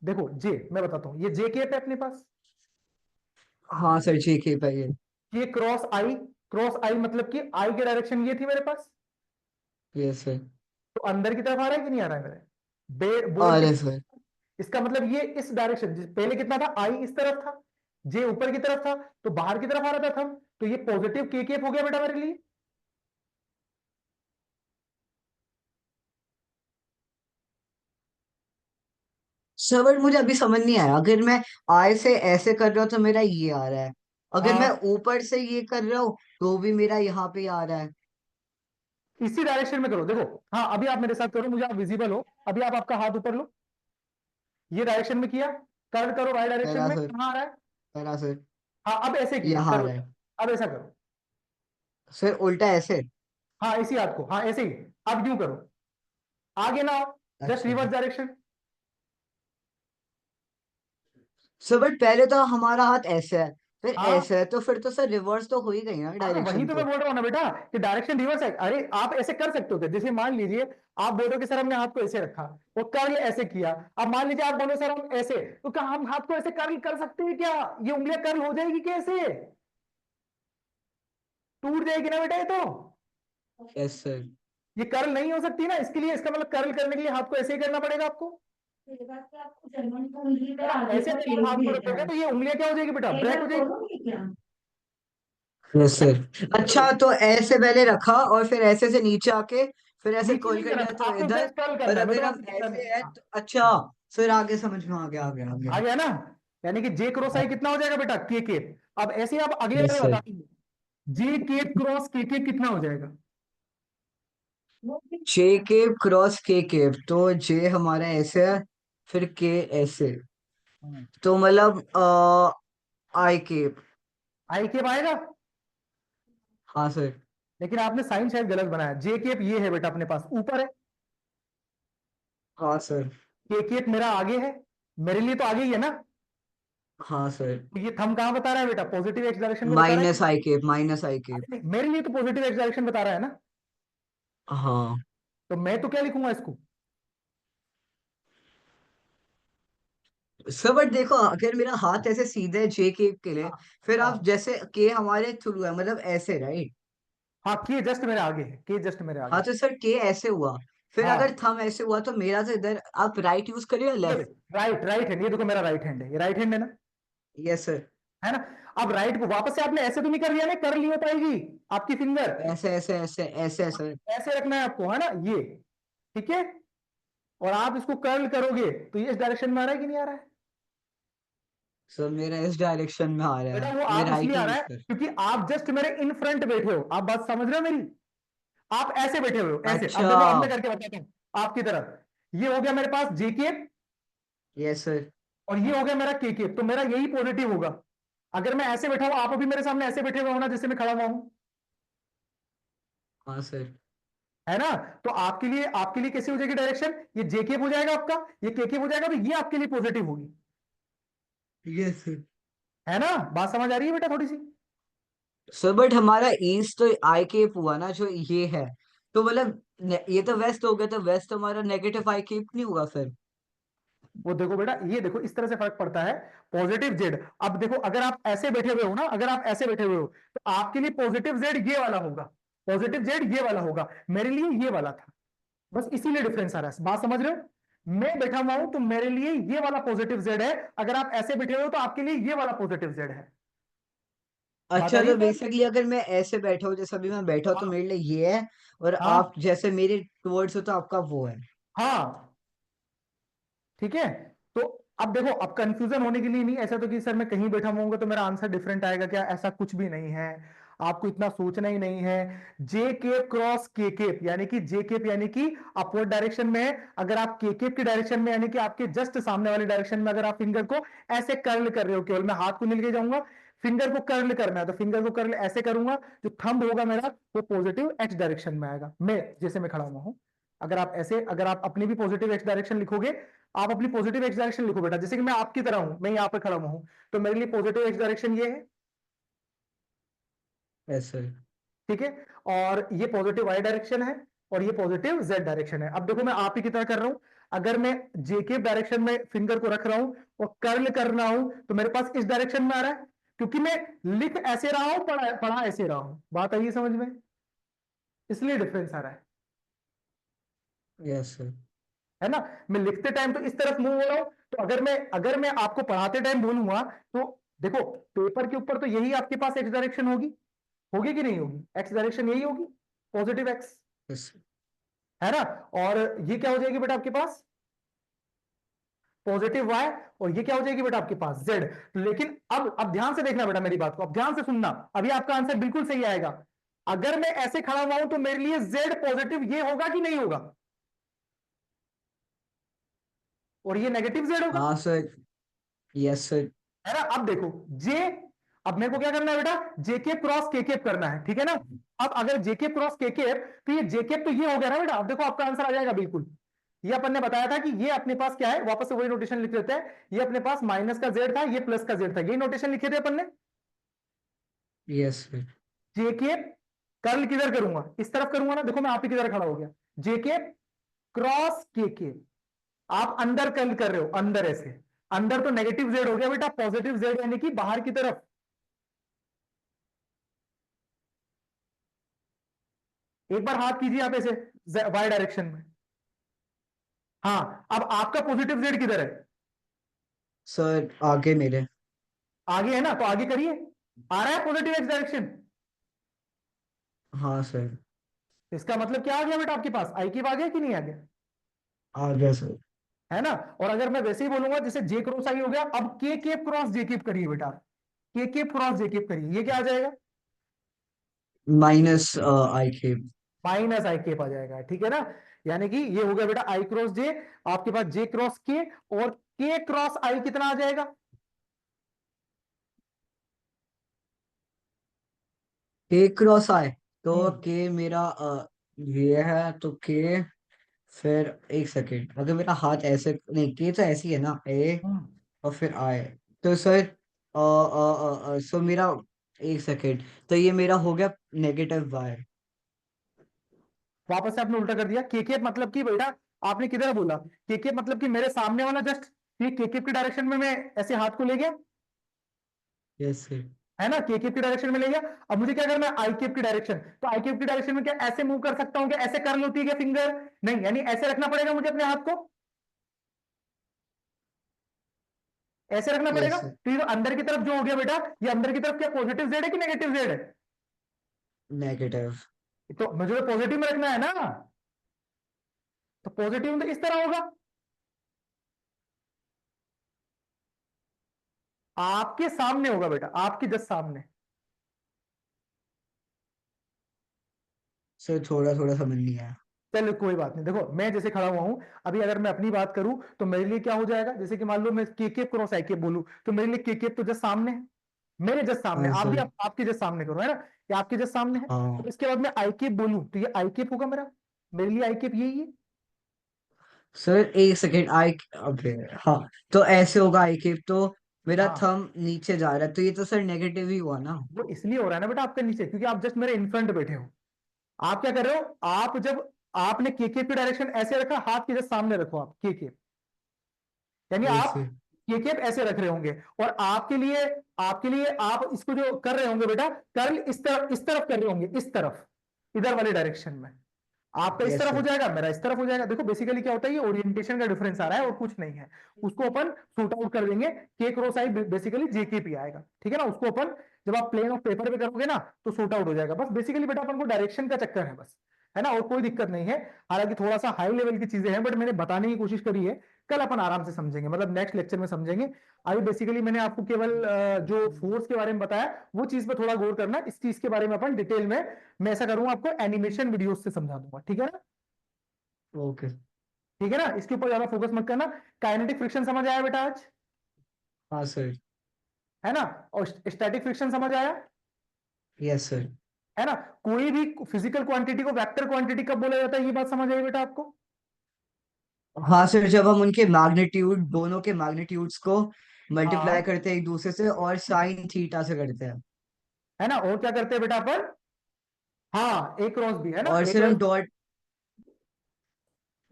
देखो जे, मैं बताता हूं, ये जे केप है अपने पास, हाँ सर, जे के पे ये। ये क्रॉस आई, क्रॉस आई मतलब कि आई की डायरेक्शन ये थी मेरे पास, यस सर। तो अंदर की तरफ आ रहा है कि नहीं आ रहा है मेरे आ बोर्ड रहा के। है सर। इसका मतलब ये इस डायरेक्शन, पहले कितना था, आई इस तरफ था, जे ऊपर की तरफ था, तो बाहर की तरफ आ रहा था थंब, तो ये पॉजिटिव के केप हो गया बेटा मेरे लिए। सर बट मुझे अभी समझ नहीं आया, अगर मैं आई से ऐसे कर रहा हूँ तो मेरा ये आ रहा है, अगर मैं हाँ ऊपर से ये कर रहा हूँ तो भी मेरा यहाँ पे आ रहा है। इसी डायरेक्शन में करो, देखो। हाँ अभी आप मेरे साथ करो, मुझे आप विजिबल हो, अभी आप आपका हाथ ऊपर लो, ये डायरेक्शन में किया, कर्ल करो राइट डायरेक्शन पहला में, सर, कहाँ आ रहा है। पहला सर, हाँ अब ऐसे किया यहाँ आ करो, रहा है। अब ऐसा करो। सर उल्टा ऐसे। हाँ इसी हाथ को, हाँ ऐसे ही। अब यूं करो, आगे ना, जस्ट अच्छा रिवर्स डायरेक्शन। सर, बट पहले तो हमारा हाथ ऐसे है, फिर हाँ ऐसे है, तो फिर तो सर रिवर्स तो हो ही गई ना हाँ, तो वही डायरेक्शन तो मैं तो। बोल रहा हूँ ना बेटा, कि डायरेक्शन रिवर्स है। अरे आप ऐसे कर सकते हो क्या? जैसे मान लीजिए आप बोल रहे हो कि सर हमने हाथ को ऐसे रखा, वो कर्ल ऐसे किया। अब मान लीजिए आप बोलो सर हम ऐसे, तो क्या हम हाथ को ऐसे कर्ल कर सकते हैं क्या? ये उंगलियां कर्ल हो जाएगी कैसे? टूट जाएगी ना बेटा ये तो। Yes sir. ये कर्ल नहीं हो सकती ना, इसके लिए इसका मतलब कर्ल करने के लिए हाथ को ऐसे ही करना पड़ेगा आपको, है ना। ऐसे अगर आप हाथ को रखोगे तो ये उंगलियां क्या हो जाएगी बेटा, ब्रेक हो जाएगी। Yes sir. अच्छा तो ऐसे पहले रखा और फिर ऐसे से नीचे आके, फिर ऐसे नीचे कर्ल नहीं कर करना लिया तो आपको, इधर। जस्ट कर्ल और करना है, मैं तो अगर हम आपको ऐसे है हाँ, तो अच्छा, फिर आगे समझ में आ गया, आ गया, आ आ गया। गया ना। यानी कि जे क्रॉस आई कितना हो जाएगा बेटा, के के। अब ऐसे ही आप अगले यस वाले सर। बता दीजिए, जे के क्रॉस के कितना हो जाएगा। जे केप क्रॉस के केप, तो जे हमारा ऐसे है, फिर के ऐसे, तो मतलब आई केप। आई केप आएगा, हाँ सर। लेकिन आपने साइन शायद गलत बनाया। जे केप ये है बेटा अपने पास ऊपर है, हाँ सर। के केप मेरा आगे है, मेरे लिए तो आगे ही है ना। हाँ सर। तो ये थंब कहां बता रहा है बेटा, पॉजिटिव एक्स डायरेक्शन में बता रहा है माइनस कि आई केप, माइनस आई केप। अरे नहीं, मेरे लिए तो पॉजिटिव एक्स डायरेक्शन बता रहा है ना। हाँ तो मैं तो क्या लिखूंगा इसको, सर बट देखो, अगर मेरा हाथ ऐसे सीधे जे केप के लिए, हाँ फिर आप हाँ जैसे के हमारे थ्रू है, मतलब ऐसे राइट। हाँ, के जस्ट मेरे आगे है, के जस्ट मेरे आगे हाँ है। तो सर के ऐसे हुआ, फिर अगर हाँ थंब ऐसे हुआ तो मेरा तो इधर, आप राइट यूज करिए या ये लेफ्ट? राइट, राइट हैंड, ये देखो मेरा राइट हैंड है, ये राइट हैंड है ना, यस सर। है ना। अब राइट को वापस से आपने ऐसे तो नहीं कर लिया ना, कर ली हो पाएगी आपकी फिंगर, ऐसे ऐसे ऐसे ऐसे ऐसे। ऐसे रखना है आपको, है ना ये, ठीक है। और आप इसको कर्ल करोगे तो ये इस डायरेक्शन में आ रहा है कि नहीं आ रहा है सर मेरा इस डायरेक्शन में आ रहा बेटा? है, वो मैं आप राइट इसलिए ही आ रहा यूज है कर। क्योंकि आप जस्ट मेरे इन फ्रंट बैठे हो, आप बात समझ रहे हो मेरी। आप ऐसे बैठे हुए हो ऐसे, अब अच्छा। देखो अब मैं करके बताता हूँ आपकी तरफ। ये हो गया मेरे पास जे केप, यस सर। और ये हो गया मेरा के केप, तो मेरा यही पॉजिटिव होगा। अगर मैं ऐसे बैठा हूं, आप अभी मेरे सामने ऐसे बैठे हुए हो ना, जैसे मैं खड़ा हुआ हूं, हाँ सर। है ना। तो आपके लिए कैसी हो जाएगी डायरेक्शन, ये जे केप हो जाएगा आपका, ये के केप हो जाएगा, तो ये आपके लिए पॉजिटिव होगी, यस सर। है ना। बात समझ आ रही है बेटा थोड़ी सी। सर बट हमारा ईस्ट तो आई केप हुआ ना, जो ये है, तो मतलब ये तो वेस्ट हो गया, तो वेस्ट हमारा नेगेटिव आई केप नहीं हुआ फिर? वो देखो बेटा, ये देखो इस तरह से फर्क पड़ता है, पॉजिटिव जेड। अब देखो अगर आप ऐसे बैठे हुए हो ना, अगर आप ऐसे बैठे हुए हो तो आपके लिए पॉजिटिव जेड ये वाला होगा, पॉजिटिव जेड ये वाला होगा, मेरे लिए ये वाला था। बस इसीलिए डिफरेंस आ रहा है, बात समझ रहे हो? मैं बैठा हुआ हूं तो मेरे लिए ये वाला पॉजिटिव जेड है, अगर आप ऐसे बैठे हुए हो तो आपके लिए ये वाला पॉजिटिव जेड है। बात आ अच्छा रही तो है? बेसिकली अगर मैं ऐसे बैठा हूँ जैसे अभी मैं बैठा हूँ तो हाँ मेरे लिए ये है, और आप हाँ जैसे मेरे टुवर्ड्स हो तो आपका वो है। हाँ, ठीक है। तो अब देखो, अब कंफ्यूजन होने के लिए नहीं, ऐसा तो कि सर मैं कहीं बैठा हुआ तो मेरा आंसर डिफरेंट आएगा क्या, ऐसा कुछ भी नहीं है। आपको इतना सोचना ही नहीं है। जे केप क्रॉस के केप, यानी कि जे केप यानी कि अपवर्ड डायरेक्शन में है, अगर आप के केप की डायरेक्शन में यानी कि आपके जस्ट सामने वाली डायरेक्शन में अगर आप फिंगर को ऐसे कर्ल कर रहे हो, केवल मैं हाथ को मिल के जाऊंगा, फिंगर को कर्ल करना है तो फिंगर को कर्ल ऐसे करूंगा, जो थंब होगा मेरा वो पॉजिटिव एक्स डायरेक्शन में आएगा, मैं जैसे मैं खड़ा हुआ हूं। अगर आप ऐसे, अगर आप अपनी भी पॉजिटिव एक्स डायरेक्शन लिखोगे, आप अपनी पॉजिटिव एक्स डायरेक्शन लिखो बेटा, जैसे कि मैं आपकी तरह हूं, मैं यहाँ पे खड़ा हुआ हूं, तो मेरे लिए पॉजिटिव एक्स डायरेक्शन ये है, ऐसे। ठीक है। और ये पॉजिटिव वाई डायरेक्शन है, और ये पॉजिटिव जेड डायरेक्शन है। अब देखो मैं आप ही की तरह कर रहा हूं, अगर मैं जे के डायरेक्शन में फिंगर को रख रहा हूं और कर्ल कर रहा हूं तो मेरे पास इस डायरेक्शन में आ रहा है, क्योंकि मैं लिख ऐसे रहा हूं, पढ़ा ऐसे रहा हूं। बात आई है समझ में? इसलिए डिफरेंस आ रहा है। Yes sir. है ना? मैं लिखते टाइम तो इस तरफ मूव हो रहा हूं, तो अगर मैं आपको पढ़ाते टाइम बोलूंगा तो देखो, पेपर के ऊपर तो यही आपके पास एक्स डायरेक्शन होगी, होगी कि नहीं होगी? एक्स डायरेक्शन यही होगी, पॉजिटिव एक्स, यस। है ना? और ये क्या हो जाएगी बेटा आपके पास? Positive Y. और ये क्या हो जाएगी बेटा आपके पास? जेड। लेकिन अब ध्यान से देखना बेटा मेरी बात को, अब ध्यान से सुनना, अभी आपका आंसर बिल्कुल सही आएगा। अगर मैं ऐसे खड़ा हुआ हूं तो मेरे लिए जेड पॉजिटिव ये होगा कि नहीं होगा? और ये नेगेटिव जेड होगा, हाँ सर। Yes sir. है ना? अब देखो, जे, अब मेरे को क्या करना है बेटा? जेके क्रॉस के केप करना है, ठीक है ना? अब अगर जेके क्रॉस के केप, तो ये जेकेप तो ये हो गया ना बेटा, अब देखो आपका आंसर आ जाएगा बिल्कुल। ये अपन ने बताया था कि ये अपने पास क्या है, वापस से वही नोटेशन लिख लेते हैं, ये अपने पास माइनस का जेड था, ये प्लस का जेड था, यही नोटेशन लिखे थे अपन ने। Yes sir. जेकेप कर्ल किधर करूंगा? इस तरफ करूंगा ना, देखो मैं आप ही की तरह खड़ा हो गया, जेकेप क्रॉस के केप। आप अंदर कर्ल कर रहे हो, अंदर ऐसे, अंदर तो नेगेटिव जेड हो गया बेटा, पॉजिटिव जेड यानी कि बाहर की तरफ। एक बार हाथ कीजिए आप ऐसे वाई डायरेक्शन में। हाँ, अब आपका पॉजिटिव जेड किधर है? सर आगे मेरे। आगे है ना, तो आगे करिए। आ रहा है पॉजिटिव एक्स डायरेक्शन? हाँ सर। इसका मतलब क्या आ गया बेटा आपके पास? आई क्यूब आ गया कि नहीं आ गया? आ गया सर। है ना? और अगर मैं वैसे ही बोलूंगा जैसे जे क्रॉस आई हो गया, अब के केप क्रॉस जे केप करिए बेटा, के केप क्रॉस जे केप करिए, ये क्या आ जाएगा? माइनस आई के। माइनस आई केप आ जाएगा, ठीक है ना? यानी कि ये हो गया बेटा आई क्रॉस जे, आपके पास जे क्रॉस के, और के क्रॉस आई कितना आ जाएगा? के क्रॉस आए तो हम्म के मेरा ये है तो के, फिर एक सेकेंड, अगर मेरा हाथ ऐसे नहीं, के तो ऐसी है ना, ए हम्म। और फिर आए, तो सर सो मेरा, एक सेकेंड, तो ये मेरा हो गया नेगेटिव वाई। वापस से आपने उल्टा कर दिया। केकेप मतलब कि बेटा, आपने किधर बोला? केकेप मतलब कि मेरे सामने वाला जस्ट, ये केकेप की डायरेक्शन में मैं ऐसे हाथ को ले गया, यस सर। है ना? केकेप की डायरेक्शन में ले गया। अब मुझे क्या करना है? आई केप की डायरेक्शन, तो आई केप की डायरेक्शन में क्या ऐसे मूव कर सकता हूं क्या? ऐसे कर होती है क्या फिंगर? नहीं, यानी ऐसे रखना पड़ेगा मुझे अपने हाथ को, ऐसे रखना पड़ेगा। Yes sir. तो ये अंदर की तरफ जो हो गया बेटा, ये अंदर की तरफ क्या पॉजिटिव जेड है कि नेगेटिव जेड है? नेगेटिव। तो मुझे तो पॉजिटिव में रखना है ना, तो पॉजिटिव में तो इस तरह होगा, आपके सामने होगा बेटा, आपके जस्ट सामने। सर थोड़ा थोड़ा समझ नहीं आया। चलो कोई बात नहीं, देखो मैं जैसे खड़ा हुआ हूं, अभी अगर मैं अपनी बात करूं तो मेरे लिए क्या हो जाएगा, जैसे कि मान लो मैं के केप क्रॉस आई केप बोलूं, तो मेरे लिए के केप तो जस्ट सामने है, मेरे जस्ट सामने, हाँ आप भी सर। आपके जस्ट सामने करो, है ना? ये आपके जस्ट सामने है, तो हाँ इसके बाद मैं आई केप बोलूं तो ये आई केप होगा मेरा, मेरे लिए आई केप यही है। सर एक सेकेंड, आई, अबे, हाँ, तो ऐसे होगा आई के, तो मेरा हाँ, थंब नीचे जा रहा है, तो ये तो सर नेगेटिव ही हुआ ना। वो इसलिए हो रहा है ना बेटा आपके नीचे, क्योंकि आप जस्ट मेरे इन फ्रंट बैठे हो। आप क्या कर रहे हो? आप जब आपने के केप की डायरेक्शन ऐसे रखा, हाथ के जस्ट सामने रखो आप के केप, यानी यस आप सर। के कैप ऐसे रख रहे होंगे, और आपके लिए आप इसको जो कर रहे होंगे बेटा, कर्ल इस तरफ कर रहे होंगे, इस तरफ, इधर वाले डायरेक्शन में। आपका इस यस तरफ हो सर। जाएगा, मेरा इस तरफ हो जाएगा। देखो बेसिकली क्या होता है, ये ओरिएंटेशन का डिफरेंस आ रहा है और कुछ नहीं है। उसको अपन शूट आउट कर देंगे, के क्रॉस आई बेसिकली जेकेपी आएगा, ठीक है ना। उसको अपन जब आप प्लेन ऑफ पेपर पे करोगे ना तो शूट आउट हो जाएगा। बस बेसिकली बेटा अपन को डायरेक्शन का चक्कर है बस, है ना, और कोई दिक्कत नहीं है। हालांकि थोड़ा सा हाई लेवल की चीजें हैं, बट मैंने बताने की कोशिश करी है। कल अपन आराम से समझेंगे, मतलब नेक्स्ट लेक्चर में समझेंगे। अभी बेसिकली मैंने आपको केवल जो फोर्स के बारे में बताया वो चीज पे थोड़ा गौर करना, इस चीज के बारे में अपन डिटेल में, मैं ऐसा करूंगा आपको एनिमेशन वीडियोस से समझा दूंगा, ठीक है ना। ओके। ठीक है ना, इसके ऊपर ज्यादा फोकस मत करना। काइनेटिक फ्रिक्शन समझ आया बेटा आज, हाँ सर। है ना, और स्टैटिक फ्रिक्शन समझ आया, यस सर। है ना। कोई भी फिजिकल क्वांटिटी को वेक्टर क्वांटिटी कब बोला जाता है, ये बात समझ आई बेटा आपको। हाँ सर, जब हम उनके मैग्नीट्यूड, दोनों के मैग्नीट्यूड्स को मल्टीप्लाई हाँ, करते हैं एक दूसरे से और साइन थीटा से करते हैं। है ना, और क्या करते हैं बेटा अपन, हाँ, ए क्रॉस बी, है ना, और ए सर हम क्रॉस, डॉट।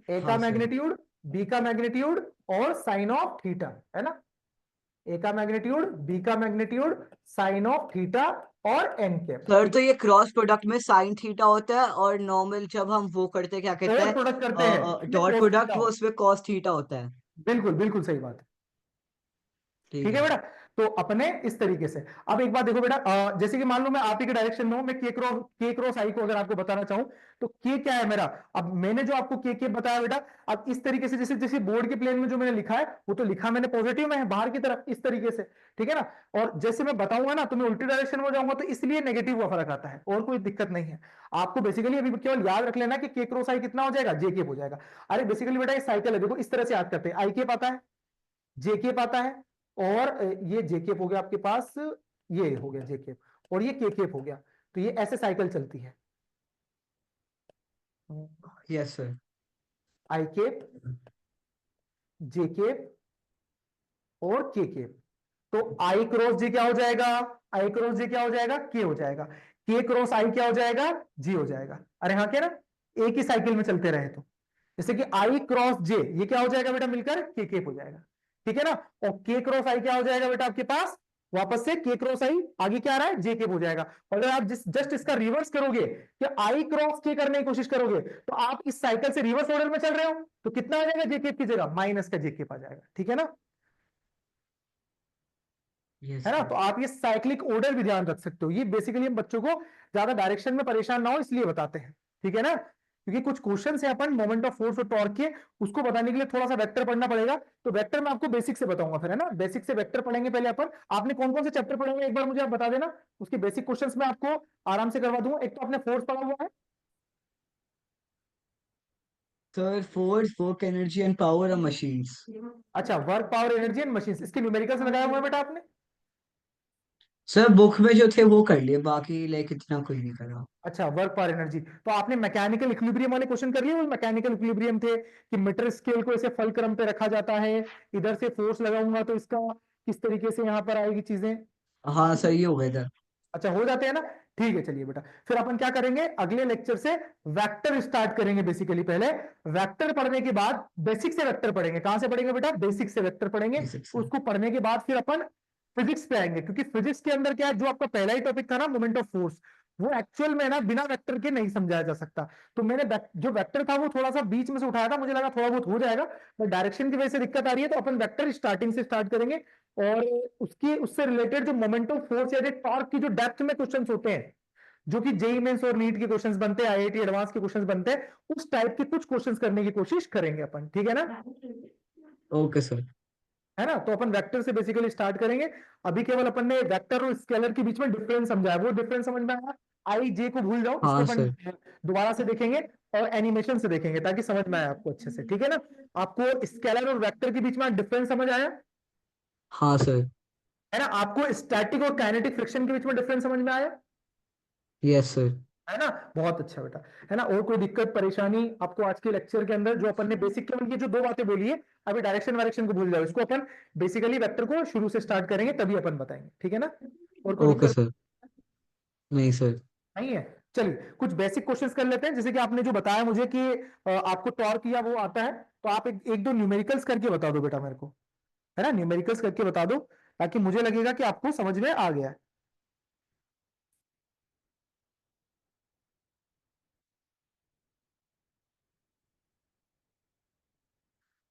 ए का हाँ सर। मैग्नीट्यूड, बी का मैग्नीट्यूड और साइन ऑफ थीटा, है ना। ए का मैग्नीट्यूड, बी का मैग्नीट्यूड, साइन ऑफ थीटा और एन कैप, सर ठीक तो है। ये क्रॉस प्रोडक्ट में साइन थीटा होता है, और नॉर्मल जब हम वो करते हैं क्या कहते डॉट हैं, प्रोडक्ट करते हैं इसमें डॉट cos प्रोडक्ट, थीटा वो होता उसमें कॉस थीटा होता है। है। बिल्कुल बिल्कुल सही बात है। ठीक ठीक है है। बेटा, तो अपने इस तरीके से। अब एक बात देखो बेटा, जैसे कि मान लो मैं आप ही के डायरेक्शन में हूं, मैं के क्रॉस आई को अगर आपको बताना चाहूं, तो के क्या है मेरा। अब मैंने जो आपको के बताया बेटा, अब इस तरीके से, जैसे जैसे बोर्ड के प्लेन में जो मैंने लिखा है, वो तो लिखा मैंने पॉजिटिव में है बाहर की तरफ, इस तरीके से, ठीक है ना। और जैसे मैं बताऊंगा ना तो मैं उल्टी डायरेक्शन में जाऊंगा, तो इसलिए नेगेटिव का फर्क आता है, और कोई दिक्कत नहीं है। आपको बेसिकली अभी केवल याद रख लेना कि के क्रॉस आई कितना हो जाएगा, जे के हो जाएगा। अरे बेसिकली बेटा ये साइकिल है, देखो इस तरह से याद करते हैं, आई के आता है, जे केप आता है, और ये जे केप हो गया आपके पास, ये हो गया जे केप, और ये के केप हो गया। तो ये ऐसे साइकिल चलती है, यस सर। आई केप, जे केप और के केप। तो आई क्रॉस जे क्या हो जाएगा, आई क्रॉस जे क्या हो जाएगा, के हो जाएगा। के क्रॉस आई क्या हो जाएगा, जी हो जाएगा। अरे हाँ, क्या ना, एक ही साइकिल में चलते रहे तो, जैसे कि आई क्रॉस जे ये क्या हो जाएगा बेटा, मिलकर के केप हो जाएगा, ठीक है ना। और के क्रॉस आई क्या हो जाएगा बेटा आपके पास, वापस से के क्रॉस आई, आगे क्या आ रहा है, जे केप हो जाएगा। और अगर आप जस्ट इसका रिवर्स करोगे, कि आई क्रॉस के करने की कोशिश करोगे, तो आप इस साइकिल से रिवर्स ऑर्डर में चल रहे हो, तो कितना आ जाएगा जे केप की जगह, माइनस का जे केप आ जाएगा, ठीक है ना। यस है ना, सर। तो आप ये साइक्लिक ऑर्डर भी ध्यान रख सकते हो। ये बेसिकली हम बच्चों को ज्यादा डायरेक्शन में परेशान ना हो इसलिए बताते हैं, ठीक है ना। क्योंकि कुछ क्वेश्चन है अपन मोमेंट ऑफ फोर्स और टॉर्क के, उसको बताने के लिए थोड़ा सा वेक्टर पढ़ना पड़ेगा। तो वेक्टर मैं आपको बेसिक से बताऊंगा फिर, है ना। बेसिक से वेक्टर पढ़ेंगे पहले अपन। आपने कौन कौन से चैप्टर पढ़े हुए हैं, एक बार मुझे आप बता देना। उसके बेसिक क्वेश्चंस मैं आपको आराम से करवा दूंगा। एक तो आपने फोर्स पढ़ा हुआ है, sir force, work, energy and power of machines. अच्छा, work, power, energy and machines, इसके न्यूमेरिकल्स लगाया हुआ है बेटा आपने। सर बुक में जो थे वो कर लिए, बाकी लाइक इतना कोई नहीं करा। अच्छा, वर्क पर एनर्जी, तो आपने मैकेनिकल इक्विलिब्रियम वाले क्वेश्चन कर लिए। वो मैकेनिकल इक्विलिब्रियम थे कि मीटर स्केल को ऐसे फल क्रम पे रखा जाता है, इधर से फोर्स लगाऊंगा तो इसका किस तरीके से यहाँ पर आएगी चीजें। हाँ सर, ये हो गया था। अच्छा, हो जाते हैं ना। ठीक है, चलिए बेटा, फिर अपन क्या करेंगे अगले लेक्चर से, वेक्टर स्टार्ट करेंगे। बेसिकली पहले वेक्टर पढ़ने के बाद बेसिक से वेक्टर पढ़ेंगे। कहां से पढ़ेंगे बेटा, बेसिक से वेक्टर पढ़ेंगे। Basic sir. उसको पढ़ने के बाद फिर अपन फिजिक्स पे आएंगे, क्योंकि फिजिक्स के अंदर क्या है, जो आपका पहला ही टॉपिक था ना, मोमेंट ऑफ फोर्स, वो एक्चुअल में ना बिना वेक्टर के नहीं समझाया जा सकता। तो मैंने जो वेक्टर था वो थोड़ा सा बीच में से उठाया था, मुझे लगा थोड़ा बहुत हो जाएगा, बट डायरेक्शन की वजह से दिक्कत आ रही है, तो अपन वेक्टर स्टार्टिंग से स्टार्ट करेंगे। और उसकी उससे रिलेटेड जो मोमेंट ऑफ फोर्स या टॉर्क की जो डेप्थ में क्वेश्चंस होते हैं, जो कि जेई मेंस और नीट के क्वेश्चंस बनते हैं, आईआईटी एडवांस के क्वेश्चंस बनते हैं, उस टाइप के कुछ क्वेश्चंस करने की कोशिश करेंगे अपन, ठीक है ना। Okay sir. है ना, तो अपन वेक्टर से बेसिकली स्टार्ट करेंगे। अभी केवल अपन ने वेक्टर और स्केलर के बीच में डिफरेंस समझा है, वो डिफरेंस समझ में आया। आई जे को भूल जाओ, इसको हाँ अपन सर। दोबारा से देखेंगे और एनिमेशन से देखेंगे, ताकि समझ में आए आपको अच्छे से, ठीक है ना। आपको स्केलर और वेक्टर के बीच में डिफरेंस समझ आया, हाँ सर। है ना। आपको स्टैटिक और काइनेटिक फ्रिक्शन के बीच में डिफरेंस समझ में आया, यस सर। है ना। बहुत अच्छा बेटा, है ना। और कोई दिक्कत परेशानी आपको आज के लेक्चर के अंदर, जो अपन ने बेसिक केवल ये जो दो बातें बोली है, अभी डायरेक्शन वायरेक्शन को भूल जाओ, इसको अपन बेसिकली वेक्टर को शुरू से स्टार्ट करेंगे, तभी अपन बताएंगे, ठीक है ना। और कोई ओके दिक्कत सर। नहीं सर। नहीं है। चलिए कुछ बेसिक क्वेश्चंस कर लेते हैं। जैसे कि आपने जो बताया मुझे कि आपको टॉर्क या वो आता है, तो आप एक दो न्यूमेरिकल्स करके बता दो बेटा मेरे को। है ना, न्यूमेरिकल्स करके बता दो ताकि मुझे लगेगा कि आपको समझ में आ गया है।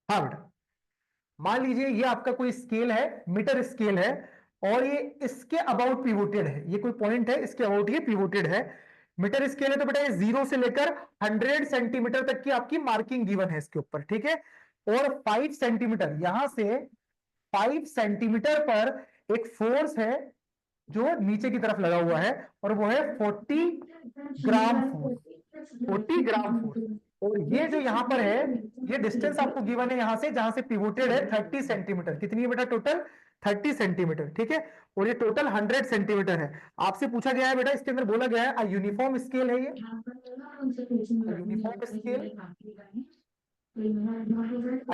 हाँ बेटा, मान लीजिए ये आपका कोई स्केल है, मीटर स्केल है, और ये इसके अबाउट पिवोटेड है, ये कोई पॉइंट है इसके अबाउट ये पिवोटेड है। मीटर स्केल है तो बेटा ये 0 से लेकर 100 सेंटीमीटर तक की आपकी मार्किंग गिवन है इसके ऊपर, ठीक है। और 5 सेंटीमीटर, यहां से 5 सेंटीमीटर पर एक फोर्स है जो नीचे की तरफ लगा हुआ है, और वो है 40 ग्राम फोर्स, 40 ग्राम फोर्स। और ये जो यहां पर है, ये डिस्टेंस आपको गिवन है यहां से जहां से पिवोटेड है 30 सेंटीमीटर। कितनी है बेटा टोटल? 30 सेंटीमीटर, ठीक है। और ये टोटल 100 सेंटीमीटर है। आपसे पूछा गया है बेटा, इसके अंदर बोला गया है यूनिफॉर्म स्केल है ये, uniform scale,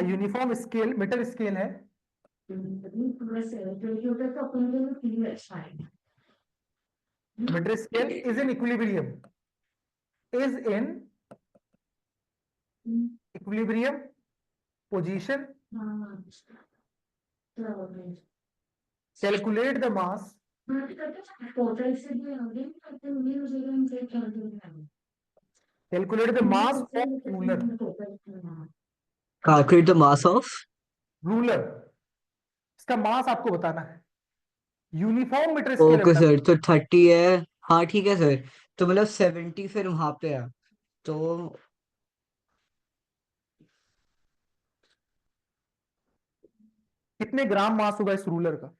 uniform scale metre scale है। Metre scale is in equilibrium, is in equilibrium position, calculate the mass, calculate the mass of ruler, Calculate the mass of. Ruler, इसका मास आपको बताना है। Uniform metre scale है okay बेटा। Sir, तो 30 है। हाँ ठीक है सर, तो मतलब 70 फिर वहां पे है, तो कितने ग्राम मास होगा इस रूलर का?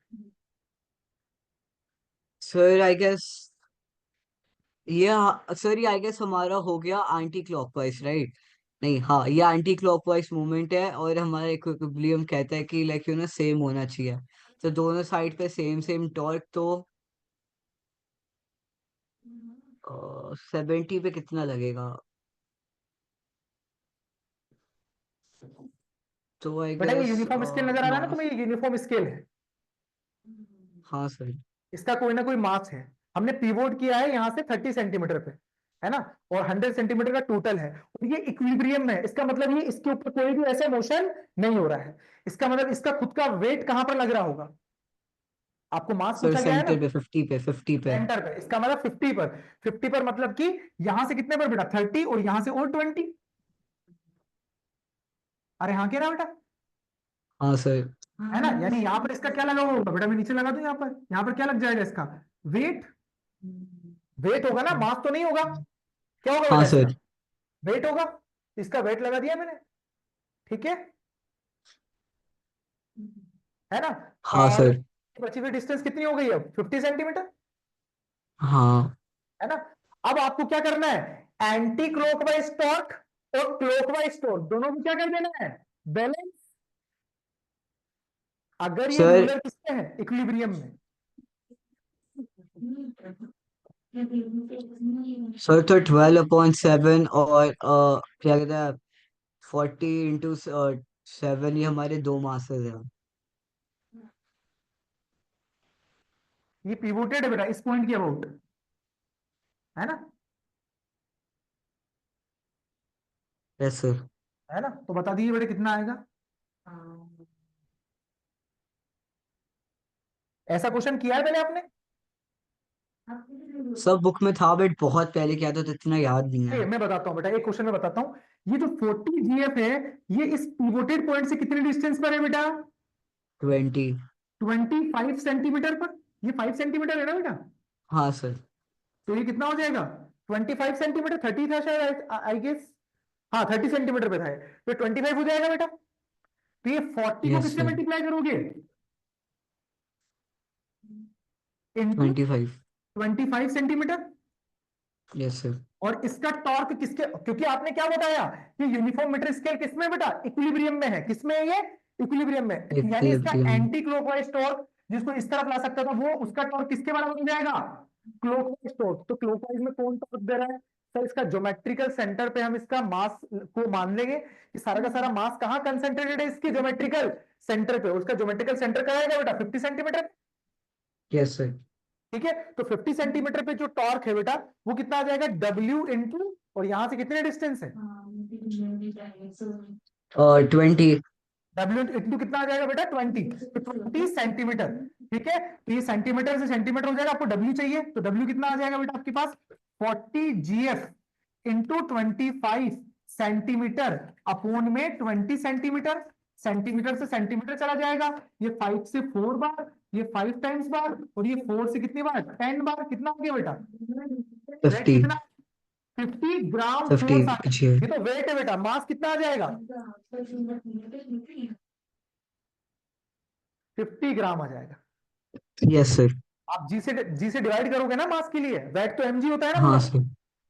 सर आई गेस ये सर ये आई गेस हमारा हो गया एंटी क्लॉकवाइज, राइट? नहीं, हाँ ये एंटी क्लॉकवाइज मूवमेंट है, और हमारा इक्विलिब्रियम कहता है कि लाइक सेम होना चाहिए, तो दोनों साइड पे सेम सेम टॉर्क, तो 70 पे कितना लगेगा? तो आई बेटा ये गेस यूनिफॉर्म स्केल नजर आ रहा है ना मास। तुम्हें? ये यूनिफॉर्म स्केल है, हाँ सर। इसका कोई ना कोई मास है। हमने पिवोट किया है यहां से 30 सेंटीमीटर पे, है ना, और 100 सेंटीमीटर का टोटल है, और ये इक्विलिब्रियम में है। इसका मतलब ये इसके ऊपर कोई भी ऐसा मोशन नहीं हो रहा है। इसका मतलब इसका खुद का वेट कहां पर लग रहा होगा? आपको मास सर पूछा गया है ना, सेंटर पे 50 पे 50 पे। सेंटर पे। इसका मतलब 50 पर, 50 पर मतलब कि यहां से कितने पर बेटा? 30, और यहां से और 20। अरे हाँ, कह रहा बेटा, हाँ सर। है ना। यानी यहाँ पर इसका क्या लगा हुआ होगा बेटा? मैं नीचे लगा दूं यहाँ पर क्या लग जाएगा इसका? वेट, वेट होगा ना, मास तो नहीं होगा। क्या होगा हाँ बेटा इसका? सर। वेट होगा। इसका वेट लगा दिया मैंने, ठीक है ना। हाँ और सर। बची हुई डिस्टेंस कितनी हो गई अब? 50 सेंटीमीटर, हाँ है ना। अब आपको क्या करना है? एंटी क्लॉकवाइज टॉर्क और क्लॉकवाइज टॉर्क दोनों को क्या कर देना है? बैलेंस। अगर ये सर। रूलर किसमें है? इक्विलिब्रियम में। सर तो 12/7 और क्या कहते हैं 40 into 7, ये हमारे दो मासेस हैं। ये पिवोटेड है बेटा इस पॉइंट के अबाउट, है ना, यस सर। है ना। तो बता दीजिए बेटा कितना आएगा? ऐसा क्वेश्चन किया है पहले आपने? सब बुक में था बट बहुत पहले किया था, तो इतना याद नहीं है। मैं बताता हूँ बेटा, एक क्वेश्चन में बताता हूँ। ये जो 40 जीएफ है, ये इस पिवोटेड पॉइंट से कितने डिस्टेंस पर है बेटा? 20। 25 सेंटीमीटर पर। ये 5 सेंटीमीटर है ना बेटा, हाँ सर। तो ये कितना हो जाएगा? 25 सेंटीमीटर, 30 था शायद, आई गेस। हाँ 30 सेंटीमीटर पे था ये। तो 25 हो जाएगा बेटा। तो ये 40 को यस किससे सर। मल्टीप्लाई करोगे? इंटू 25। 25 सेंटीमीटर। Yes sir. और इसका टॉर्क किसके, क्योंकि आपने क्या बताया कि यूनिफॉर्म मीटर स्केल किसमें बेटा? इक्विलिब्रियम में है। किसमें है ये? इक्विलिब्रियम में। यानी इसका इक्विलिब्रियम। एंटी क्लॉकवाइज टॉर्क, जिसको इस तरफ ला सकता था वो, उसका टॉर्क किसके बराबर हो जाएगा? Clockwise torque. तो क्लॉकवाइज में कौन टॉर्क दे रहा है सर? इसका ज्योमेट्रिकल सेंटर पे हम इसका मास को मान लेंगे कि सारा का सारा मास कहां कंसेंट्रेटेड है? इसके ज्योमेट्रिकल सेंटर पे। उसका ज्योमेट्रिकल सेंटर कहां आएगा बेटा? 50 सेंटीमीटर, यस सर। ठीक है। तो 50 सेंटीमीटर पे जो टॉर्क है बेटा, वो कितना आ जाएगा? W इंटू, और यहां से कितने डिस्टेंस है? और 20। W इंटू कितना आ जाएगा बेटा 20, तो 20 सेंटीमीटर। ठीक है, तो ये सेंटीमीटर से सेंटीमीटर हो जाएगा, आपको W चाहिए तो W कितना आ जाएगा बेटा आपके पास 40 GF इंटू 25 सेंटीमीटर अपॉन में 20 सेंटीमीटर। सेंटीमीटर से सेंटीमीटर चला जाएगा, ये 5 से 4 बार, ये 5 टाइम्स बार, और ये 4 से कितनी बार 10 बार। कितना हो गया बेटा वेट 50 कितना 50 ग्राम 50 फोर्स आ पीछे। ये तो वेट है बेटा, मास कितना आ जाएगा 50 ग्राम आ जाएगा। Yes sir. आप जी से डिवाइड करोगे ना मास के लिए, वेट तो mg होता है ना हाँ पूरा, सर।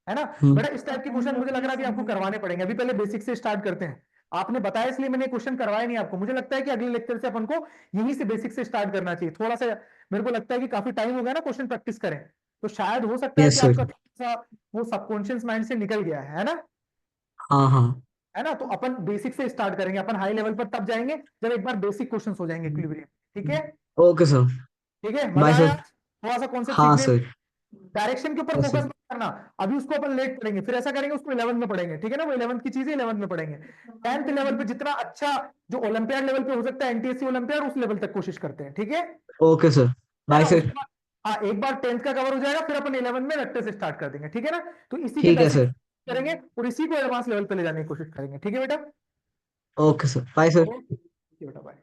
है ना। बेटा इस टाइप के क्वेश्चन मुझे लग रहा है अभी आपको करवाने पड़ेंगे, अभी पहले बेसिक से स्टार्ट करते हैं। आपने बताया इसलिए मैंने क्वेश्चन करवाया नहीं आपको, मुझे लगता है कि अगले लेक्चर से अपन को यहीं से बेसिक से स्टार्ट करना चाहिए थोड़ा सा। मेरे को लगता है कि काफी टाइम हो गया ना क्वेश्चन प्रैक्टिस करें, तो शायद हो सकता है कि यस सर। आपका थोड़ा सा वो सबकॉन्शियस माइंड से निकल गया है ना। हाँ हाँ। है ना, तो अपन बेसिक से स्टार्ट करेंगे, अपन हाई लेवल पर तब जाएंगे जब एक बार बेसिक क्वेश्चंस हो जाएंगे इक्विलिब्रियम। ठीक है, ओके सर। ठीक है, बाय मजा आया। सर। थोड़ा सा कॉन्सेप्ट हाँ सीखने, सर। डायरेक्शन के ऊपर यस फोकस सर। मत करना। अभी उसको अपन लेट पढ़ेंगे, फिर ऐसा करेंगे उसको 11th में पढ़ेंगे, ठीक है ना, वो 11th की चीजें 11th में पढ़ेंगे। 10th लेवल पे जितना अच्छा जो ओलंपियाड लेवल पे हो सकता है, एनटीएससी ओलंपियाड, उस लेवल तक कोशिश करते हैं। ठीक है ओके सर। है बाय ना, सर। उसके बाद हाँ एक बार 10th का कवर हो जाएगा, फिर अपन 11th में रट्टे से स्टार्ट कर देंगे। ठीक है ना, तो इसी के ठीक है बेसिक सर। करेंगे और इसी को एडवांस लेवल पे ले जाने की कोशिश करेंगे। ठीक है बेटा, okay sir. Bye sir. Okay बेटा, बाय।